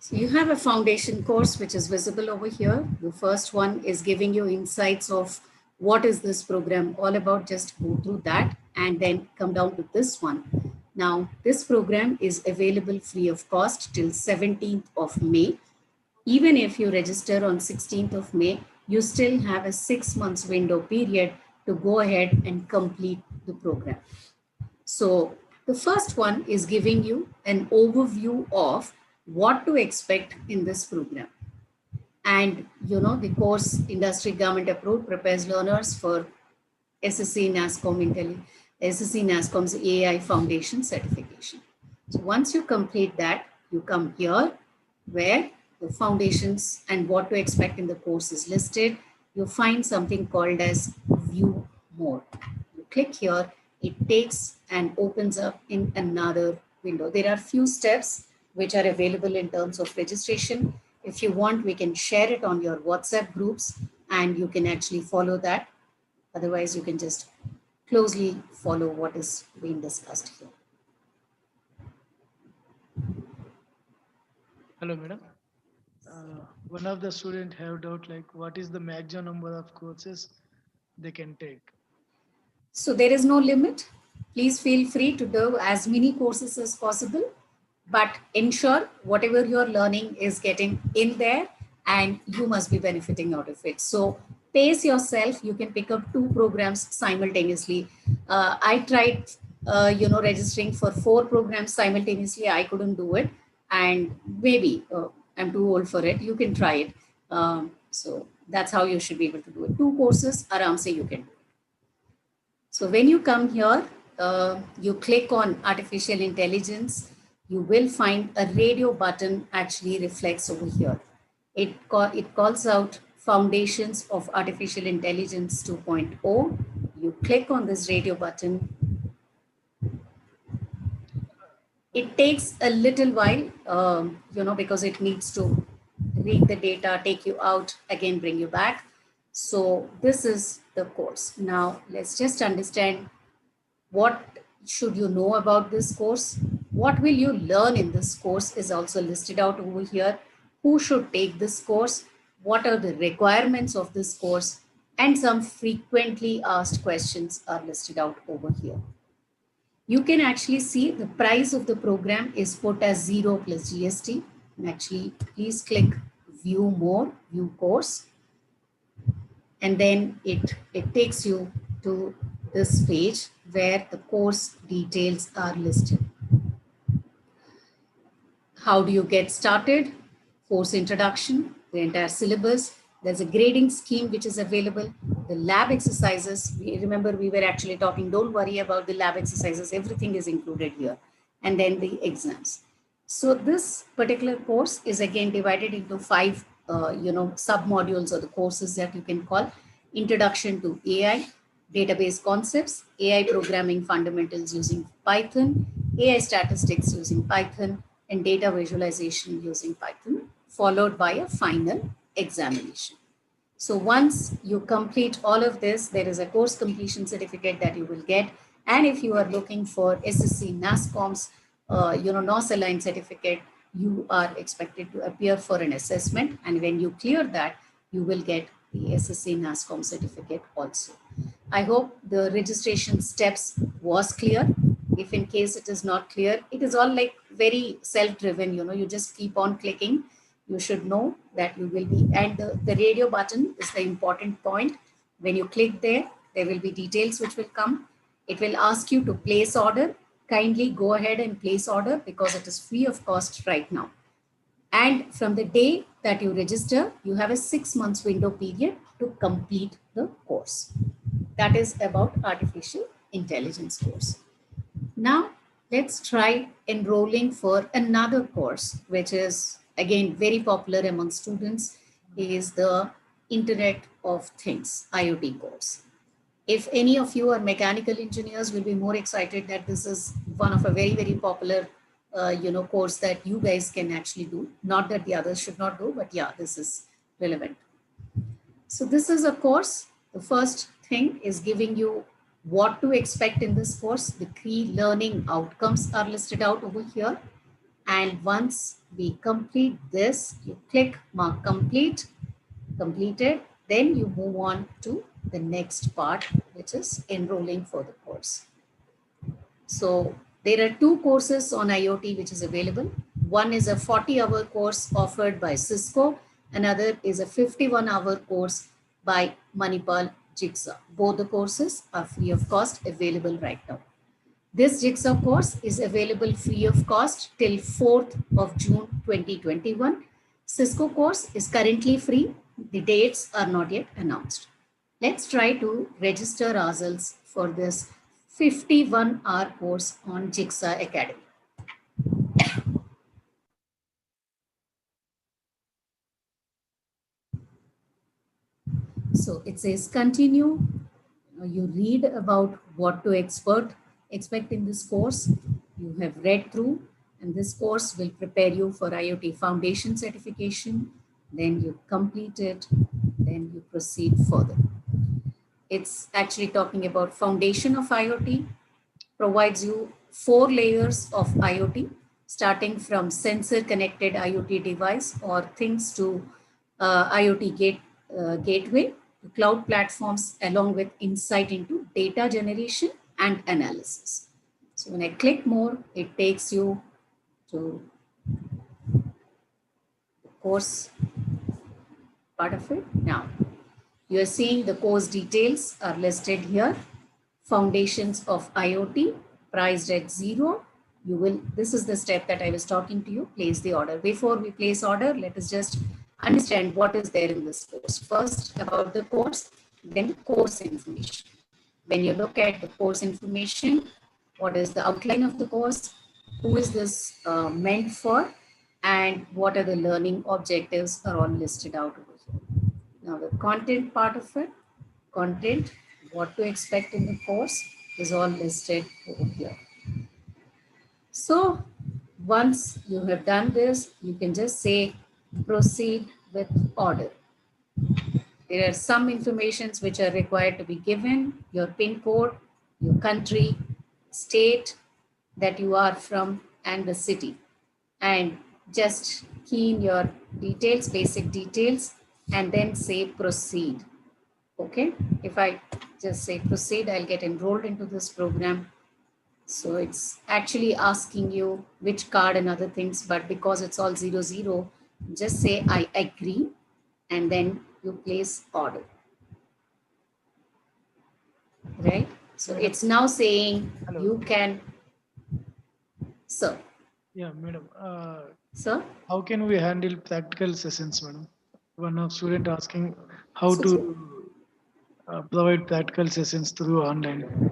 So you have a foundation course, which is visible over here. The first one is giving you insights of what is this program all about. Just go through that and then come down to this one. Now, this program is available free of cost till 17th of May. Even if you register on 16th of May, you still have a 6 months window period to go ahead and complete the program. So the first one is giving you an overview of what to expect in this program. And the course industry government approved prepares learners for SSC NASSCOM's AI Foundation certification. So once you complete that, you come here where the foundations and what to expect in the course is listed. You find something called as view more. You click here, it takes and opens up in another window. There are few steps which are available in terms of registration. If you want, we can share it on your WhatsApp groups and you can actually follow that. Otherwise, you can just closely follow what is being discussed here. Hello, madam. One of the student have doubt like what is the maximum number of courses they can take? So there is no limit. Please feel free to do as many courses as possible, but ensure whatever you're learning is getting in there and you must be benefiting out of it. So pace yourself. You can pick up 2 programs simultaneously. I tried, registering for 4 programs simultaneously. I couldn't do it. And maybe I'm too old for it. You can try it. So that's how you should be able to do it. 2 courses, aram se you can do it. So when you come here, you click on artificial intelligence, you will find a radio button actually reflects over here. It calls out Foundations of Artificial Intelligence 2.0. You click on this radio button. It takes a little while, because it needs to read the data, take you out, again, bring you back. So this is the course. Now let's just understand what should you know about this course. What will you learn in this course is also listed out over here. Who should take this course? What are the requirements of this course? And some frequently asked questions are listed out over here. You can actually see the price of the program is put as 0 plus GST. And actually, please click view more, view course. And then it takes you to this page where the course details are listed. How do you get started? Course introduction, the entire syllabus. There's a grading scheme which is available. The lab exercises, remember we were actually talking, don't worry about the lab exercises, everything is included here. And then the exams. So this particular course is again divided into 5 sub-modules or the courses that you can call. Introduction to AI, database concepts, AI programming fundamentals using Python, AI statistics using Python, and data visualization using Python, followed by a final examination. So once you complete all of this, there is a course completion certificate that you will get. And if you are looking for SSC NASSCOM's, NOS aligned certificate, you are expected to appear for an assessment. And when you clear that, you will get the SSC NASSCOM certificate also. I hope the registration steps was clear. If in case it is not clear, it is all like very self-driven, you just keep on clicking you should know that you will be, and the radio button is the important point. When you click there, there will be details which will come. It will ask you to place order. Kindly go ahead and place order because it is free of cost right now. And from the day that you register, you have a 6 months window period to complete the course. That is about artificial intelligence course. Now, let's try enrolling for another course, which is again very popular among students, is the Internet of Things, IoT course. If any of you are mechanical engineers, will be more excited that this is one of a very, very popular course that you guys can actually do. Not that the others should not do, but yeah, this is relevant. So this is a course. The first thing is giving you what to expect in this course. The key learning outcomes are listed out over here. And once we complete this, you click mark complete, completed, then you move on to the next part, which is enrolling for the course. So there are two courses on IoT which is available. One is a 40-hour course offered by Cisco. Another is a 51-hour course by Manipal Jigsaw. Both the courses are free of cost, available right now. This Jigsaw course is available free of cost till 4th of June 2021. Cisco course is currently free. The dates are not yet announced. Let's try to register ourselves for this 51-hour course on Jigsaw Academy. So it says continue. You read about what to expect in this course. You have read through, and this course will prepare you for IoT Foundation certification. Then you complete it, then you proceed further. It's actually talking about foundation of IoT, provides you 4 layers of IoT, starting from sensor connected IoT device or things to IoT gateway, to cloud platforms, along with insight into data generation and analysis. So when I click more, it takes you to the course part of it. Now, you are seeing the course details are listed here. Foundations of IoT, priced at 0. This is the step that I was talking to you, place the order. Before we place order, let us just understand what is there in this course. First, about the course, then course information. When you look at the course information, what is the outline of the course, who is this meant for, and what are the learning objectives are all listed out over here. Now the content part of it, content, what to expect in the course is all listed over here. So once you have done this, you can just say proceed with order. There are some informations which are required to be given, your PIN code, your country, state that you are from, and the city. And just key in your details, basic details, and then say proceed. Okay, if I just say proceed, I'll get enrolled into this program. So it's actually asking you which card and other things, but because it's all 00, just say I agree, and then you place order. Right? So it's now saying Hello. you can, sir. Yeah, madam. Sir? How can we handle practical sessions, madam? One of student asking how to provide practical sessions through online.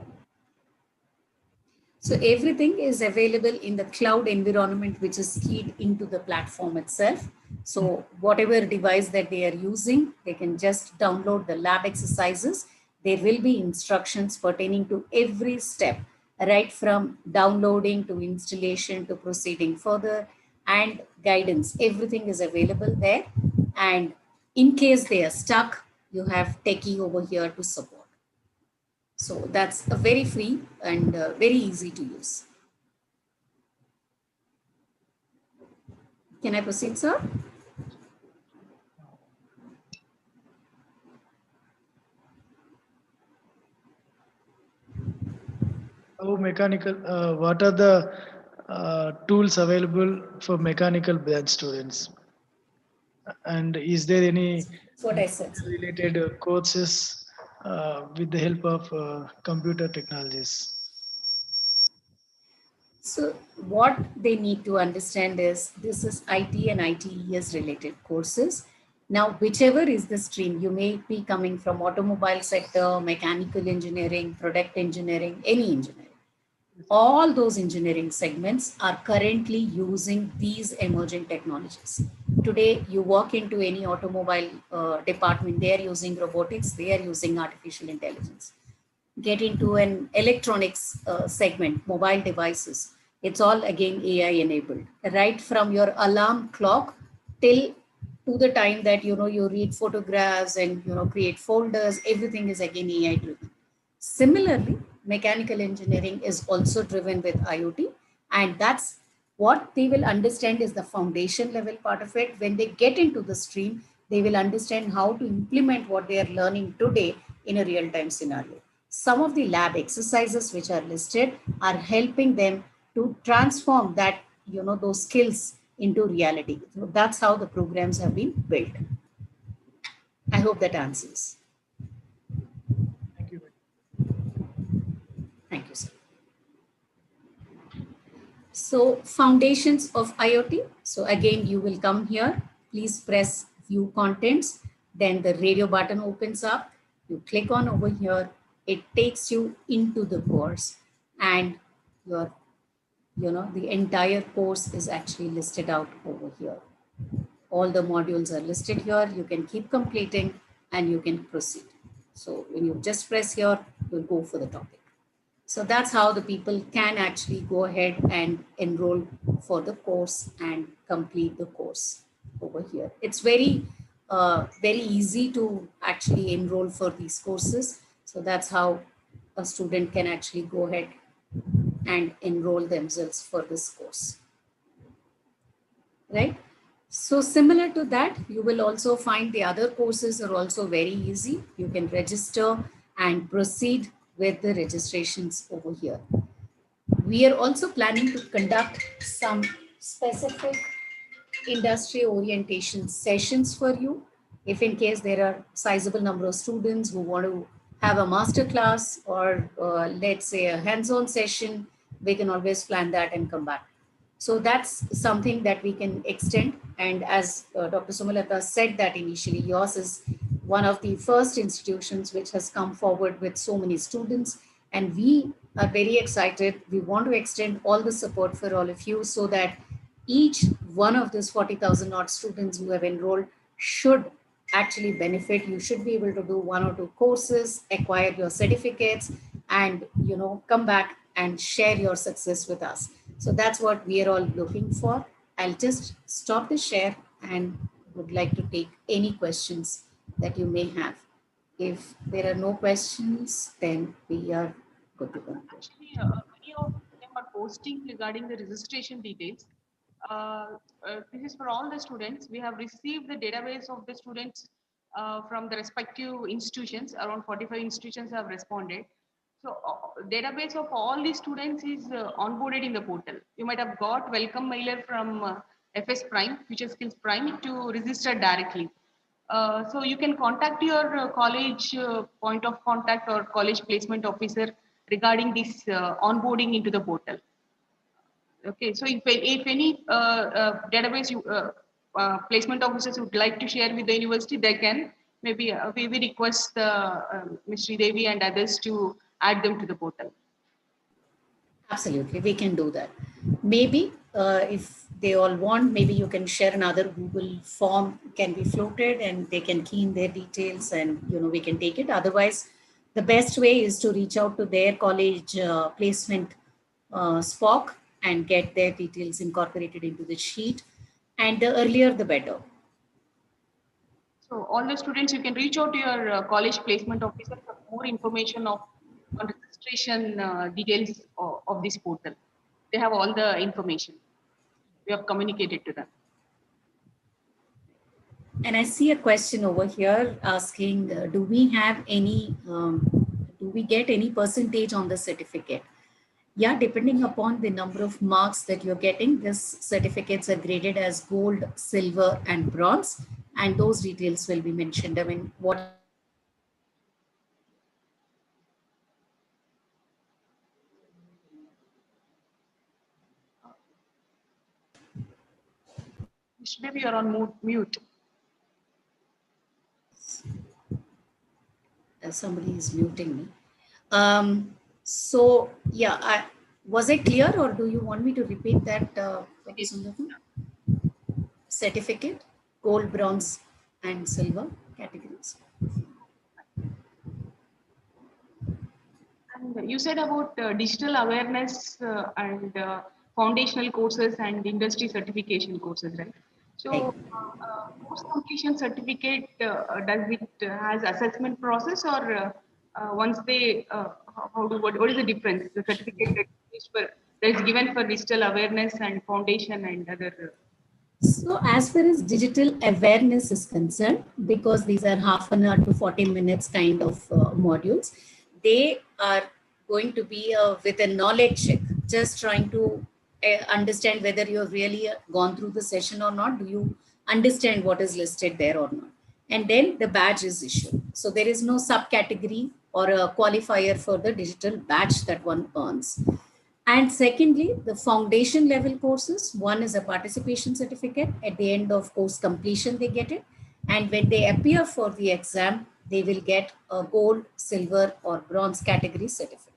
So everything is available in the cloud environment, which is keyed into the platform itself. So whatever device that they are using, they can just download the lab exercises. There will be instructions pertaining to every step, right from downloading to installation to proceeding further, and guidance. Everything is available there. And in case they are stuck, you have techie over here to support. So that's a very free and very easy to use. Can I proceed, sir? How mechanical? What are the tools available for mechanical branch students? And is there any That's what I said. related courses with the help of computer technologies? So what they need to understand is this is IT and ITES related courses. Now, whichever is the stream, you may be coming from automobile sector, mechanical engineering, product engineering, any engineering. All those engineering segments are currently using these emerging technologies. Today, you walk into any automobile department, they are using robotics, they are using artificial intelligence. Get into an electronics segment, mobile devices, it's all again AI enabled. Right from your alarm clock till to the time that you read photographs and create folders, everything is again AI driven. Similarly, mechanical engineering is also driven with IoT, and that's what they will understand is the foundation level part of it. When they get into the stream, they will understand how to implement what they are learning today in a real time scenario. Some of the lab exercises which are listed are helping them to transform that, those skills into reality. So that's how the programs have been built. I hope that answers. Thank you. Thank you, sir. So foundations of IoT. So again, you will come here, please press view contents. Then the radio button opens up. You click on over here. It takes you into the course, and your, the entire course is actually listed out over here. All the modules are listed here. You can keep completing and you can proceed. So when you just press here, you'll go for the topic. So that's how the people can actually go ahead and enroll for the course and complete the course over here. It's very easy to actually enroll for these courses. So that's how a student can actually go ahead and enroll themselves for this course. Right? So similar to that, you will also find the other courses are also very easy. You can register and proceed with the registrations over here. We are also planning to conduct some specific industry orientation sessions for you. If in case there are sizable number of students who want to have a master class or let's say a hands-on session, we can always plan that and come back. So that's something that we can extend. And as Dr. Sumalata said that initially, yours is one of the first institutions which has come forward with so many students. And we are very excited. We want to extend all the support for all of you so that each one of these 40,000 odd students who have enrolled should actually benefit. You should be able to do 1 or 2 courses, acquire your certificates, and come back and share your success with us. So that's what we are all looking for. I'll just stop the share and would like to take any questions that you may have. If there are no questions, then we are good to go. Actually, many of them are posting regarding the registration details. This is for all the students. We have received the database of the students from the respective institutions. Around 45 institutions have responded. So database of all the students is onboarded in the portal. You might have got welcome mailer from FS Prime, Future Skills Prime, to register directly. So you can contact your college point of contact or college placement officer regarding this onboarding into the portal. Okay, so if any database placement officers would like to share with the university, they can. Maybe we request Ms. Sridevi and others to add them to the portal. Absolutely, we can do that. Maybe if they all want, maybe you can share another Google form can be floated and they can key in their details and we can take it. Otherwise, the best way is to reach out to their college placement SPOC and get their details incorporated into the sheet. And the earlier, the better. So all the students, you can reach out to your college placement officer for more information on registration details of this portal. They have all the information. We have communicated to them. And I see a question over here asking, do we have any, do we get any percentage on the certificate? Yeah, depending upon the number of marks that you're getting, these certificates are graded as gold, silver, and bronze. and those details will be mentioned. I mean, what Maybe you're on mute. Somebody is muting me. So yeah, was I clear, or do you want me to repeat that, certificate, gold, bronze, and silver categories? And you said about digital awareness and foundational courses and industry certification courses, right? So, Right. course completion certificate, does it has assessment process, or once they what is the difference? The certificate that is given for digital awareness and foundation and other. So as far as digital awareness is concerned, because these are half an hour to 40 minutes kind of modules, they are going to be with a knowledge check, just trying to understand whether you have really gone through the session or not. Do you understand what is listed there or not? And then the badge is issued. So there is no subcategory or a qualifier for the digital badge that one earns. And secondly, the foundation level courses, one is a participation certificate. At the end of course completion, they get it. And when they appear for the exam, they will get a gold, silver, or bronze category certificate.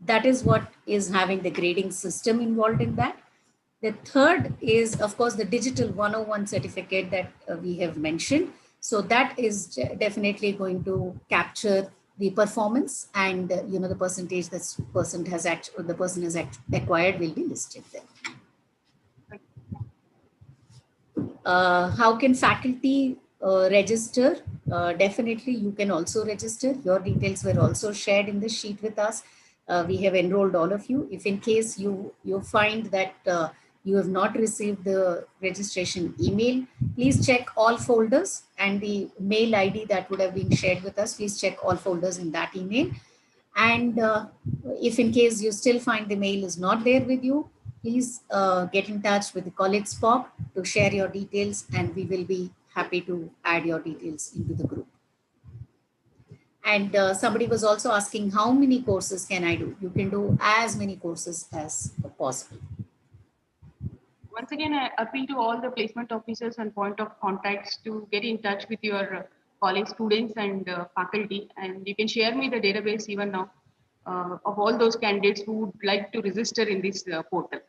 That is what is having the grading system involved in that. The third is, of course, the digital 101 certificate that we have mentioned. So that is definitely going to capture the performance, and the percentage that the person has acquired will be listed there. How can faculty register? Definitely, you can also register. Your details were also shared in the sheet with us. We have enrolled all of you. If in case you find that you have not received the registration email, please check all folders, and the mail ID that would have been shared with us, please check all folders in that email. And if in case you still find the mail is not there with you, please get in touch with the college SPOC to share your details, and we will be happy to add your details into the group. And somebody was also asking, how many courses can I do? You can do as many courses as possible. Once again, I appeal to all the placement officers and point of contacts to get in touch with your college students and faculty, and you can share me the database even now of all those candidates who would like to register in this portal.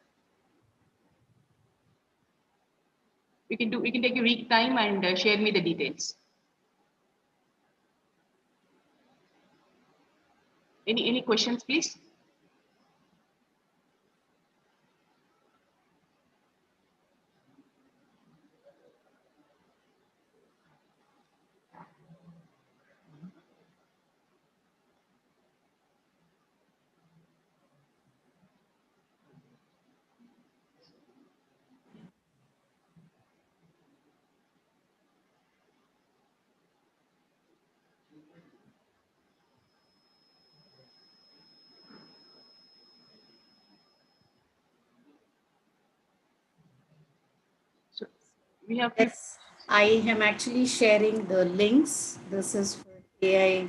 We can take a week time and share me the details. Any questions, please? So we have. Yes, I am actually sharing the links. This is for AI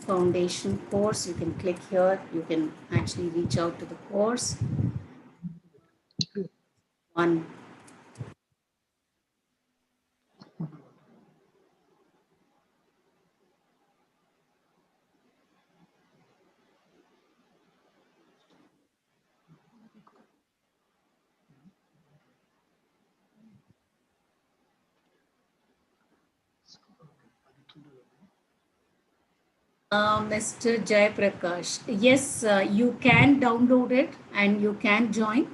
Foundation course. You can click here. You can actually reach out to the course. One. Mr. Jai Prakash, yes, you can download it and you can join,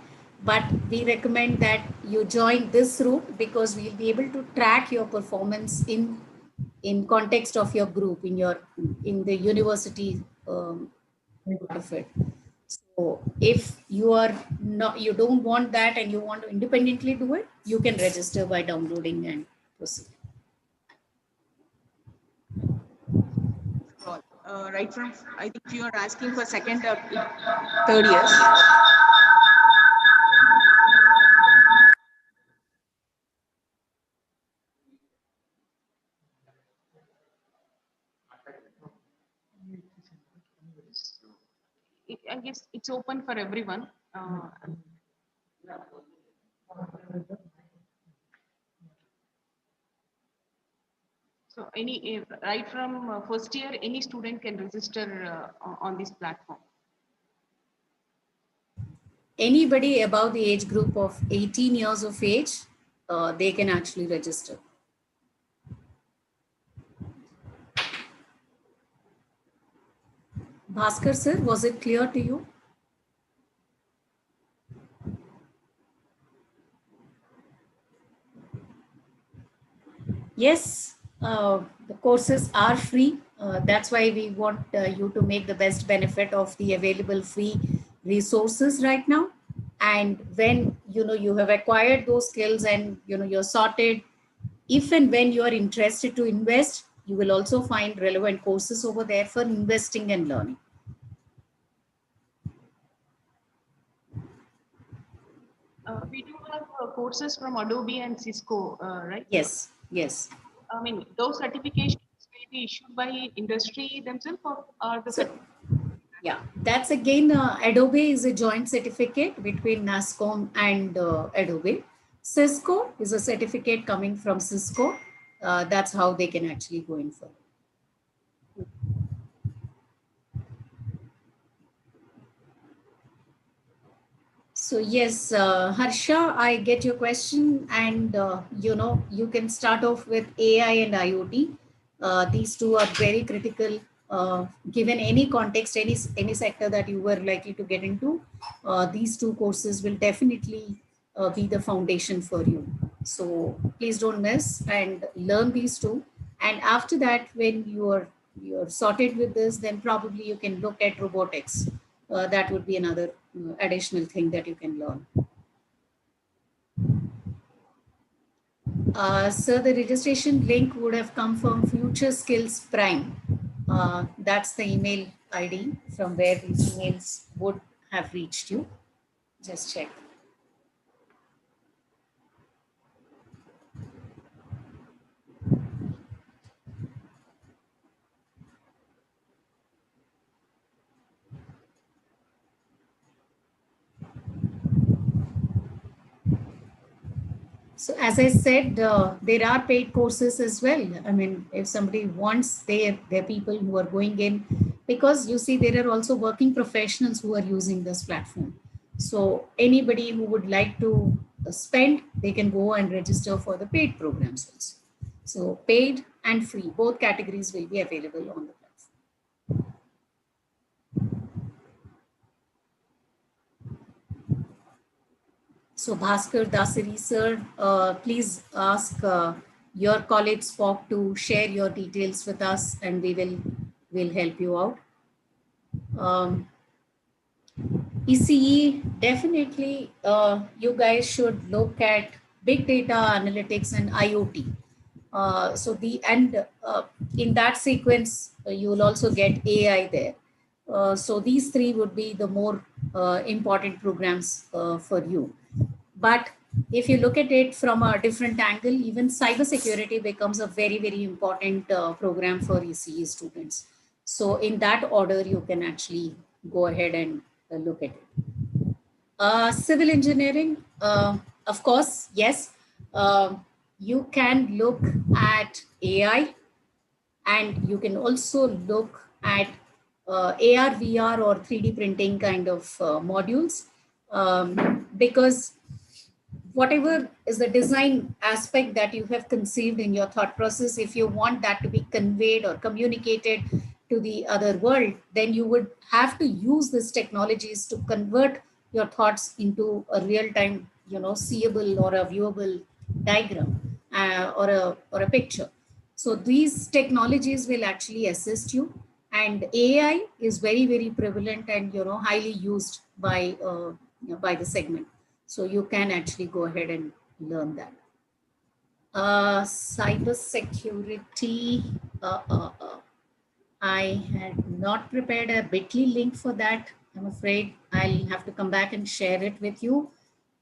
but we recommend that you join this route because we'll be able to track your performance in context of your group in the university part of it. So if you don't want that and you want to independently do it, you can register by downloading and proceed. Right from, I think you are asking for second or third years. it's open for everyone. So right from first year, any student can register on this platform. Anybody above the age group of 18 years of age, they can actually register. Bhaskar sir, was it clear to you? Yes, the courses are free. That's why we want you to make the best benefit of the available free resources right now. And when you have acquired those skills and you're sorted, if and when you are interested to invest, you will also find relevant courses over there for investing and learning. We do have courses from Adobe and Cisco, right? Yes, yes. I mean, those certifications will be issued by industry themselves, or are the So, yeah, that's again, Adobe is a joint certificate between NASCOM and Adobe. Cisco is a certificate coming from Cisco. That's how they can actually go in for it. So yes, Harsha, I get your question, and you can start off with AI and IoT. These two are very critical. Given any context, any sector that you were likely to get into, these two courses will definitely be the foundation for you. So please don't miss and learn these two. And after that, when you're sorted with this, then probably you can look at robotics. That would be another additional thing that you can learn. So the registration link would have come from Future Skills Prime. That's the email ID from where these emails would have reached you. Just check. So as I said, there are paid courses as well. I mean, if somebody wants their people who are going in, because you see, there are also working professionals who are using this platform. So anybody who would like to spend, they can go and register for the paid programs also. So paid and free, both categories will be available on the platform. So Bhaskar Dasari sir, please ask your college SPOC to share your details with us, and we will help you out. ECE, definitely you guys should look at big data analytics and IoT. In that sequence, you will also get AI there. So these three would be the more important programs for you. But if you look at it from a different angle, even cybersecurity becomes a very, very important program for ECE students. So in that order, you can actually go ahead and look at it. Civil engineering, of course, yes. You can look at AI, and you can also look at AR, VR, or 3D printing kind of modules, because whatever is the design aspect that you have conceived in your thought process, if you want that to be conveyed or communicated to the other world, then you would have to use these technologies to convert your thoughts into a real-time, seeable or a viewable diagram, or a picture. So these technologies will actually assist you, and AI is very, very prevalent and highly used by the segment. So you can actually go ahead and learn that. Cyber security. I had not prepared a bit.ly link for that. I'm afraid I'll have to come back and share it with you.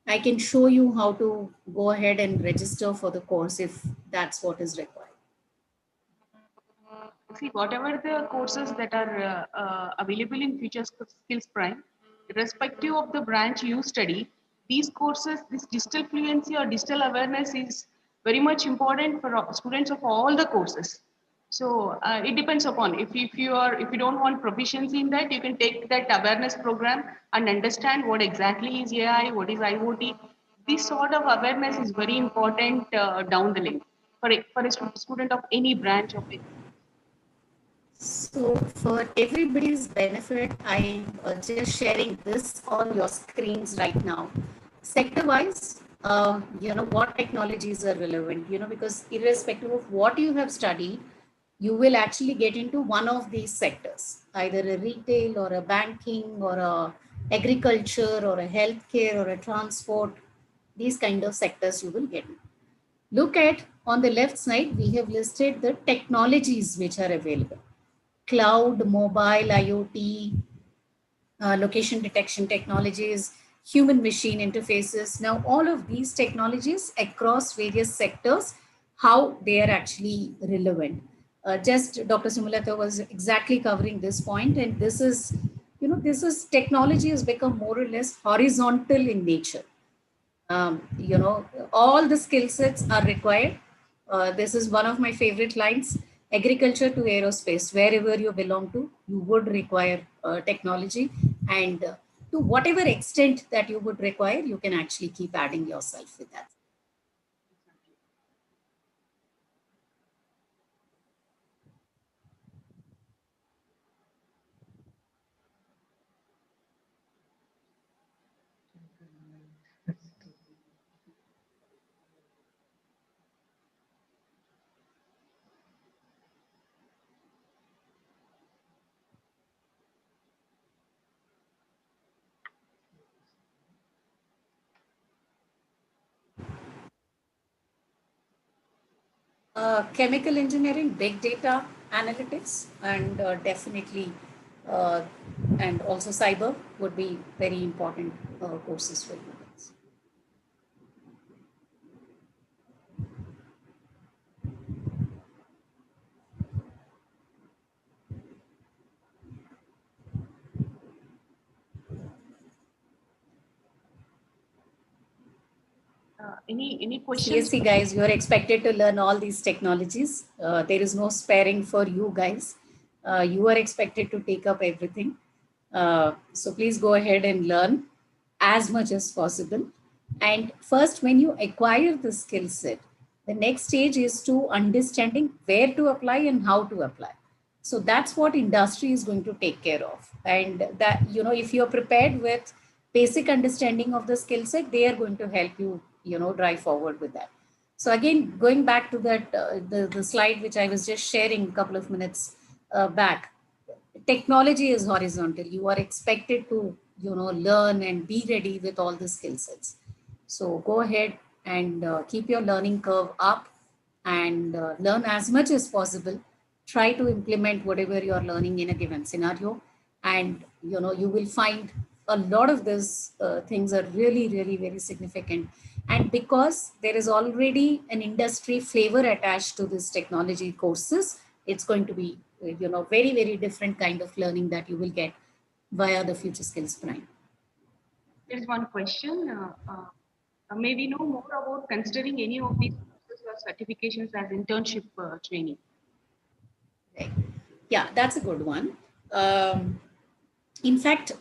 I can show you how to go ahead and register for the course if that's what is required. See, whatever the courses that are available in Future Skills Prime, irrespective of the branch you study, these courses, this digital fluency or digital awareness is very much important for students of all the courses. So it depends upon if you don't want proficiency in that, you can take that awareness program and understand what exactly is AI, what is IoT. This sort of awareness is very important down the line for a student of any branch of it. So for everybody's benefit, I'm just sharing this on your screens right now. Sector-wise, what technologies are relevant, because irrespective of what you have studied, you will actually get into one of these sectors, either a retail or a banking or a agriculture or a healthcare or a transport, these kind of sectors you will get. Look at on the left side, we have listed the technologies which are available. Cloud, mobile, IoT, location detection technologies, human machine interfaces. Now, all of these technologies across various sectors, how they are actually relevant. Just Dr. Sumulata was exactly covering this point, and this is, technology has become more or less horizontal in nature. All the skill sets are required. This is one of my favorite lines. Agriculture to aerospace, wherever you belong to, you would require technology. And to whatever extent that you would require, you can actually keep adding yourself with that. Chemical engineering, big data analytics, and definitely, uh, and also cyber would be very important courses for you guys. Any questions? CSC guys, you're expected to learn all these technologies. There is no sparing for you guys. You are expected to take up everything. So please go ahead and learn as much as possible. And first, when you acquire the skill set, the next stage is to understanding where to apply and how to apply. So that's what industry is going to take care of. And that, if you're prepared with basic understanding of the skill set, they are going to help you, drive forward with that. So again, going back to that, the slide which I was just sharing a couple of minutes back, technology is horizontal. You are expected to, learn and be ready with all the skill sets. So go ahead and keep your learning curve up and learn as much as possible. Try to implement whatever you are learning in a given scenario. And, you will find a lot of these things are really, really very significant. And because there is already an industry flavor attached to this technology courses, it's going to be, very, very different kind of learning that you will get via the Future Skills Prime. There is one question. May we know more about considering any of these courses or certifications as internship training? Right. Yeah, that's a good one. In fact,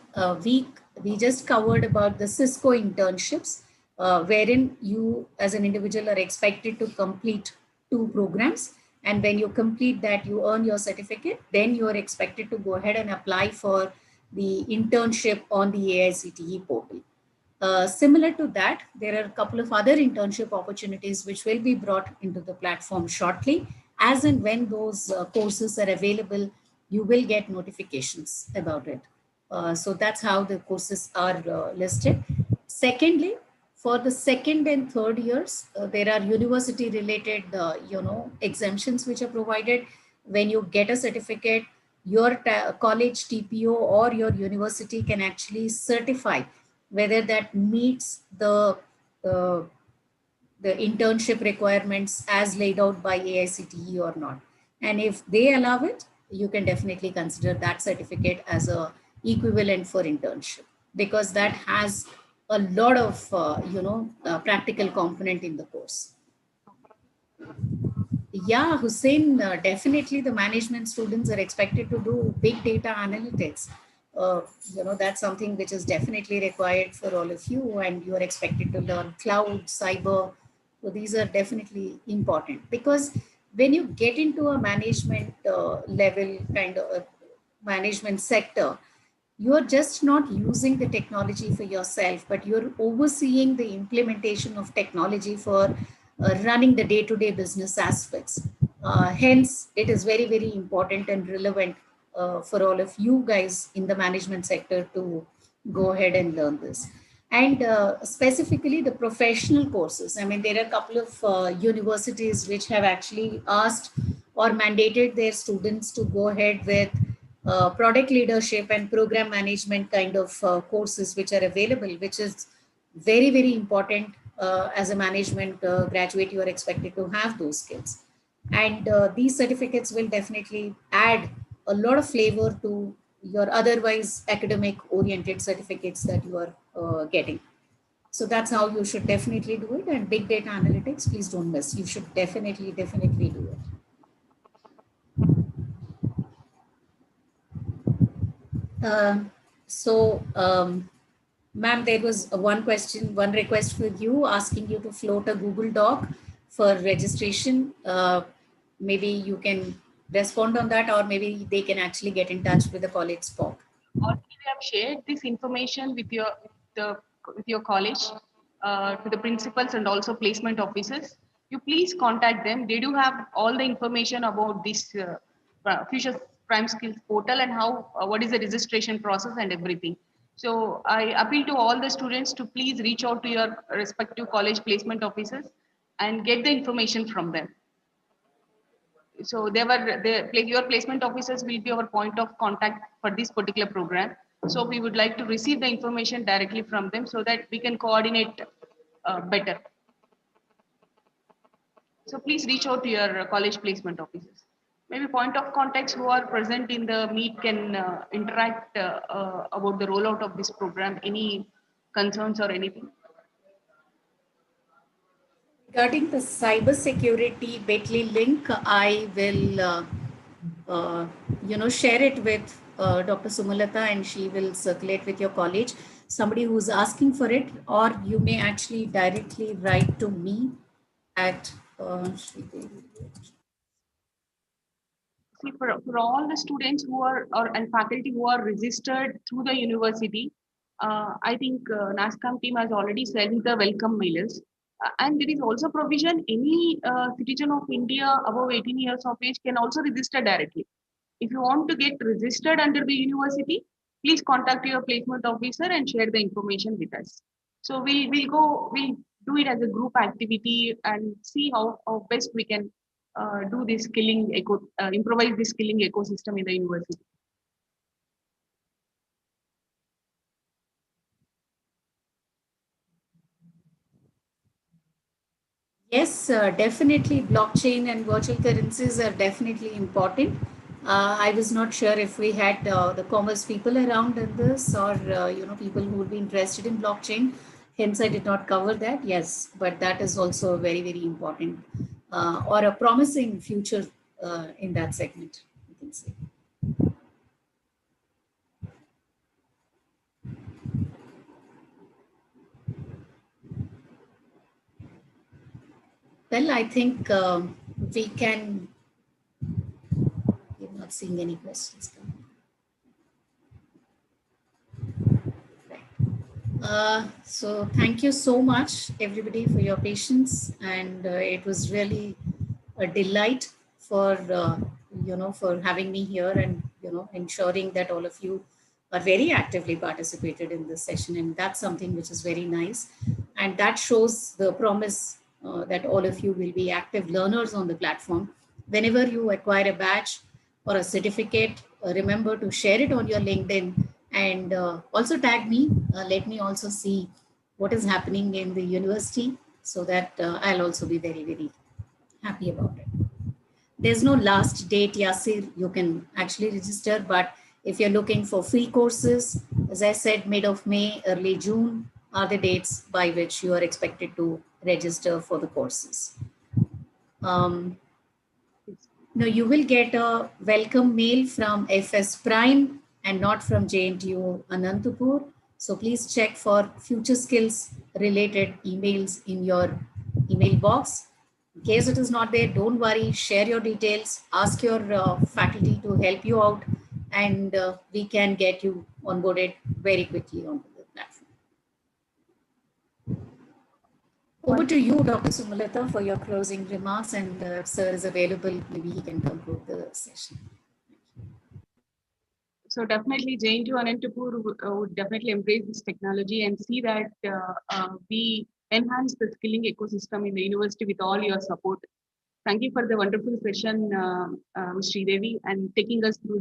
we just covered about the Cisco internships, wherein you as an individual are expected to complete 2 programs. And when you complete that, you earn your certificate. Then you are expected to go ahead and apply for the internship on the AICTE portal. Similar to that, there are a couple of other internship opportunities which will be brought into the platform shortly. As and when those courses are available, you will get notifications about it. So that's how the courses are listed. Secondly, for the second and third years, there are university related, exemptions which are provided. When you get a certificate, your college TPO or your university can actually certify whether that meets uh, the internship requirements as laid out by AICTE or not. And if they allow it, you can definitely consider that certificate as a equivalent for internship. because that has a lot of, practical component in the course. Yeah, Hussein, definitely the management students are expected to do big data analytics. That's something which is definitely required for all of you, and you are expected to learn cloud, cyber. So these are definitely important, because when you get into a management level kind of management sector, you're just not using the technology for yourself, but you're overseeing the implementation of technology for running the day-to-day business aspects. Hence, it is very, very important and relevant for all of you guys in the management sector to go ahead and learn this. And specifically the professional courses. I mean, there are a couple of universities which have actually asked or mandated their students to go ahead with product leadership and program management kind of courses which are available, which is very, very important. As a management graduate, you are expected to have those skills. And these certificates will definitely add a lot of flavor to your otherwise academic oriented certificates that you are getting. So that's how you should definitely do it. And big data analytics, please don't miss. You should definitely do it. Ma'am, there was one request for you, asking you to float a Google Doc for registration. Maybe you can respond on that, or maybe they can actually get in touch with the college SPOC. Already we have shared this information with your college, to the principals and also placement officers. You please contact them. They do have all the information about this future prime skills portal and how what is the registration process and everything. So I appeal to all the students to please reach out to your respective college placement officers and get the information from them. So your placement officers will be our point of contact for this particular program. So we would like to receive the information directly from them so that we can coordinate better. So please reach out to your college placement officers. Maybe point of contacts who are present in the meet can interact about the rollout of this program. Any concerns or anything? Regarding the cyber security Bitly link, I will share it with Dr. Sumalata, and she will circulate with your college. Somebody who's asking for it, or you may actually directly write to me at See, for all the students who are and faculty who are registered through the university, I think NASCAM team has already sent the welcome mailers. And there is also provision, any citizen of India above 18 years of age can also register directly. If you want to get registered under the university, please contact your placement officer and share the information with us. So we'll do it as a group activity and see how best we can do this improvise this skilling ecosystem in the university. Yes, definitely blockchain and virtual currencies are definitely important. I was not sure if we had the commerce people around in this, or people who would be interested in blockchain. Hence, I did not cover that. Yes, but that is also very, very important, or a promising future in that segment, you can say. Well, I think we can. We're not seeing any questions coming. So thank you so much, everybody, for your patience, and it was really a delight for for having me here, and ensuring that all of you are very actively participated in this session, and that's something which is very nice, and that shows the promise that all of you will be active learners on the platform. Whenever you acquire a badge or a certificate, remember to share it on your LinkedIn, and also tag me. Let me also see what is happening in the university, so that I'll also be very, very happy about it. There's no last date, Yasir. You can actually register, but if you're looking for free courses, As I said, mid of May, early June are the dates by which you are expected to register for the courses. Now you will get a welcome mail from FS Prime and not from JNTU Anantapur. So please check for future skills related emails in your email box. In case it is not there, don't worry, share your details, ask your faculty to help you out, and we can get you onboarded very quickly onto the platform. Over to you, Dr. Sumalata, for your closing remarks, and if sir is available, maybe he can conclude the session. So definitely JNTU Anantapur would definitely embrace this technology and see that we enhance the skilling ecosystem in the university with all your support. Thank you for the wonderful session, Ms. Sridevi, and taking us through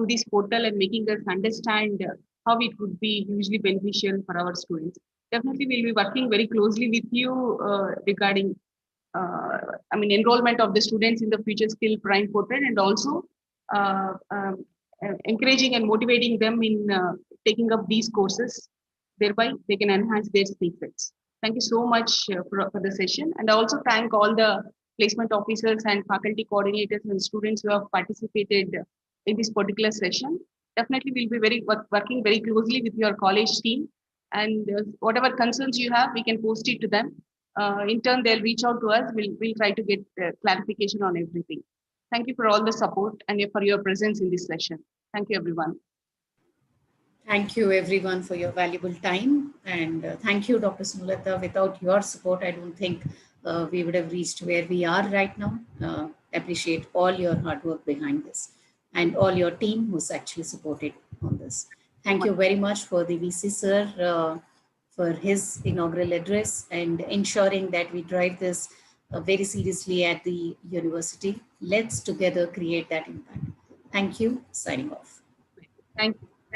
this portal and making us understand how it would be hugely beneficial for our students. Definitely, we'll be working very closely with you regarding, enrollment of the students in the Future Skill Prime portal, and also encouraging and motivating them in taking up these courses. Thereby, they can enhance their skill sets. Thank you so much for the session, and I also thank all the placement officers and faculty coordinators and students who have participated in this particular session. Definitely, we'll be working very closely with your college team, and whatever concerns you have, we can post it to them. In turn, they'll reach out to us. We'll try to get clarification on everything. Thank you for all the support and for your presence in this session. Thank you, everyone. Thank you, everyone, for your valuable time. And thank you, Dr. Sumalata. Without your support, I don't think we would have reached where we are right now. Appreciate all your hard work behind this and all your team who's actually supported on this. Thank you very much for the VC sir for his inaugural address and ensuring that we drive this very seriously at the university. Let's together create that impact. Thank you. Signing off. Thank you.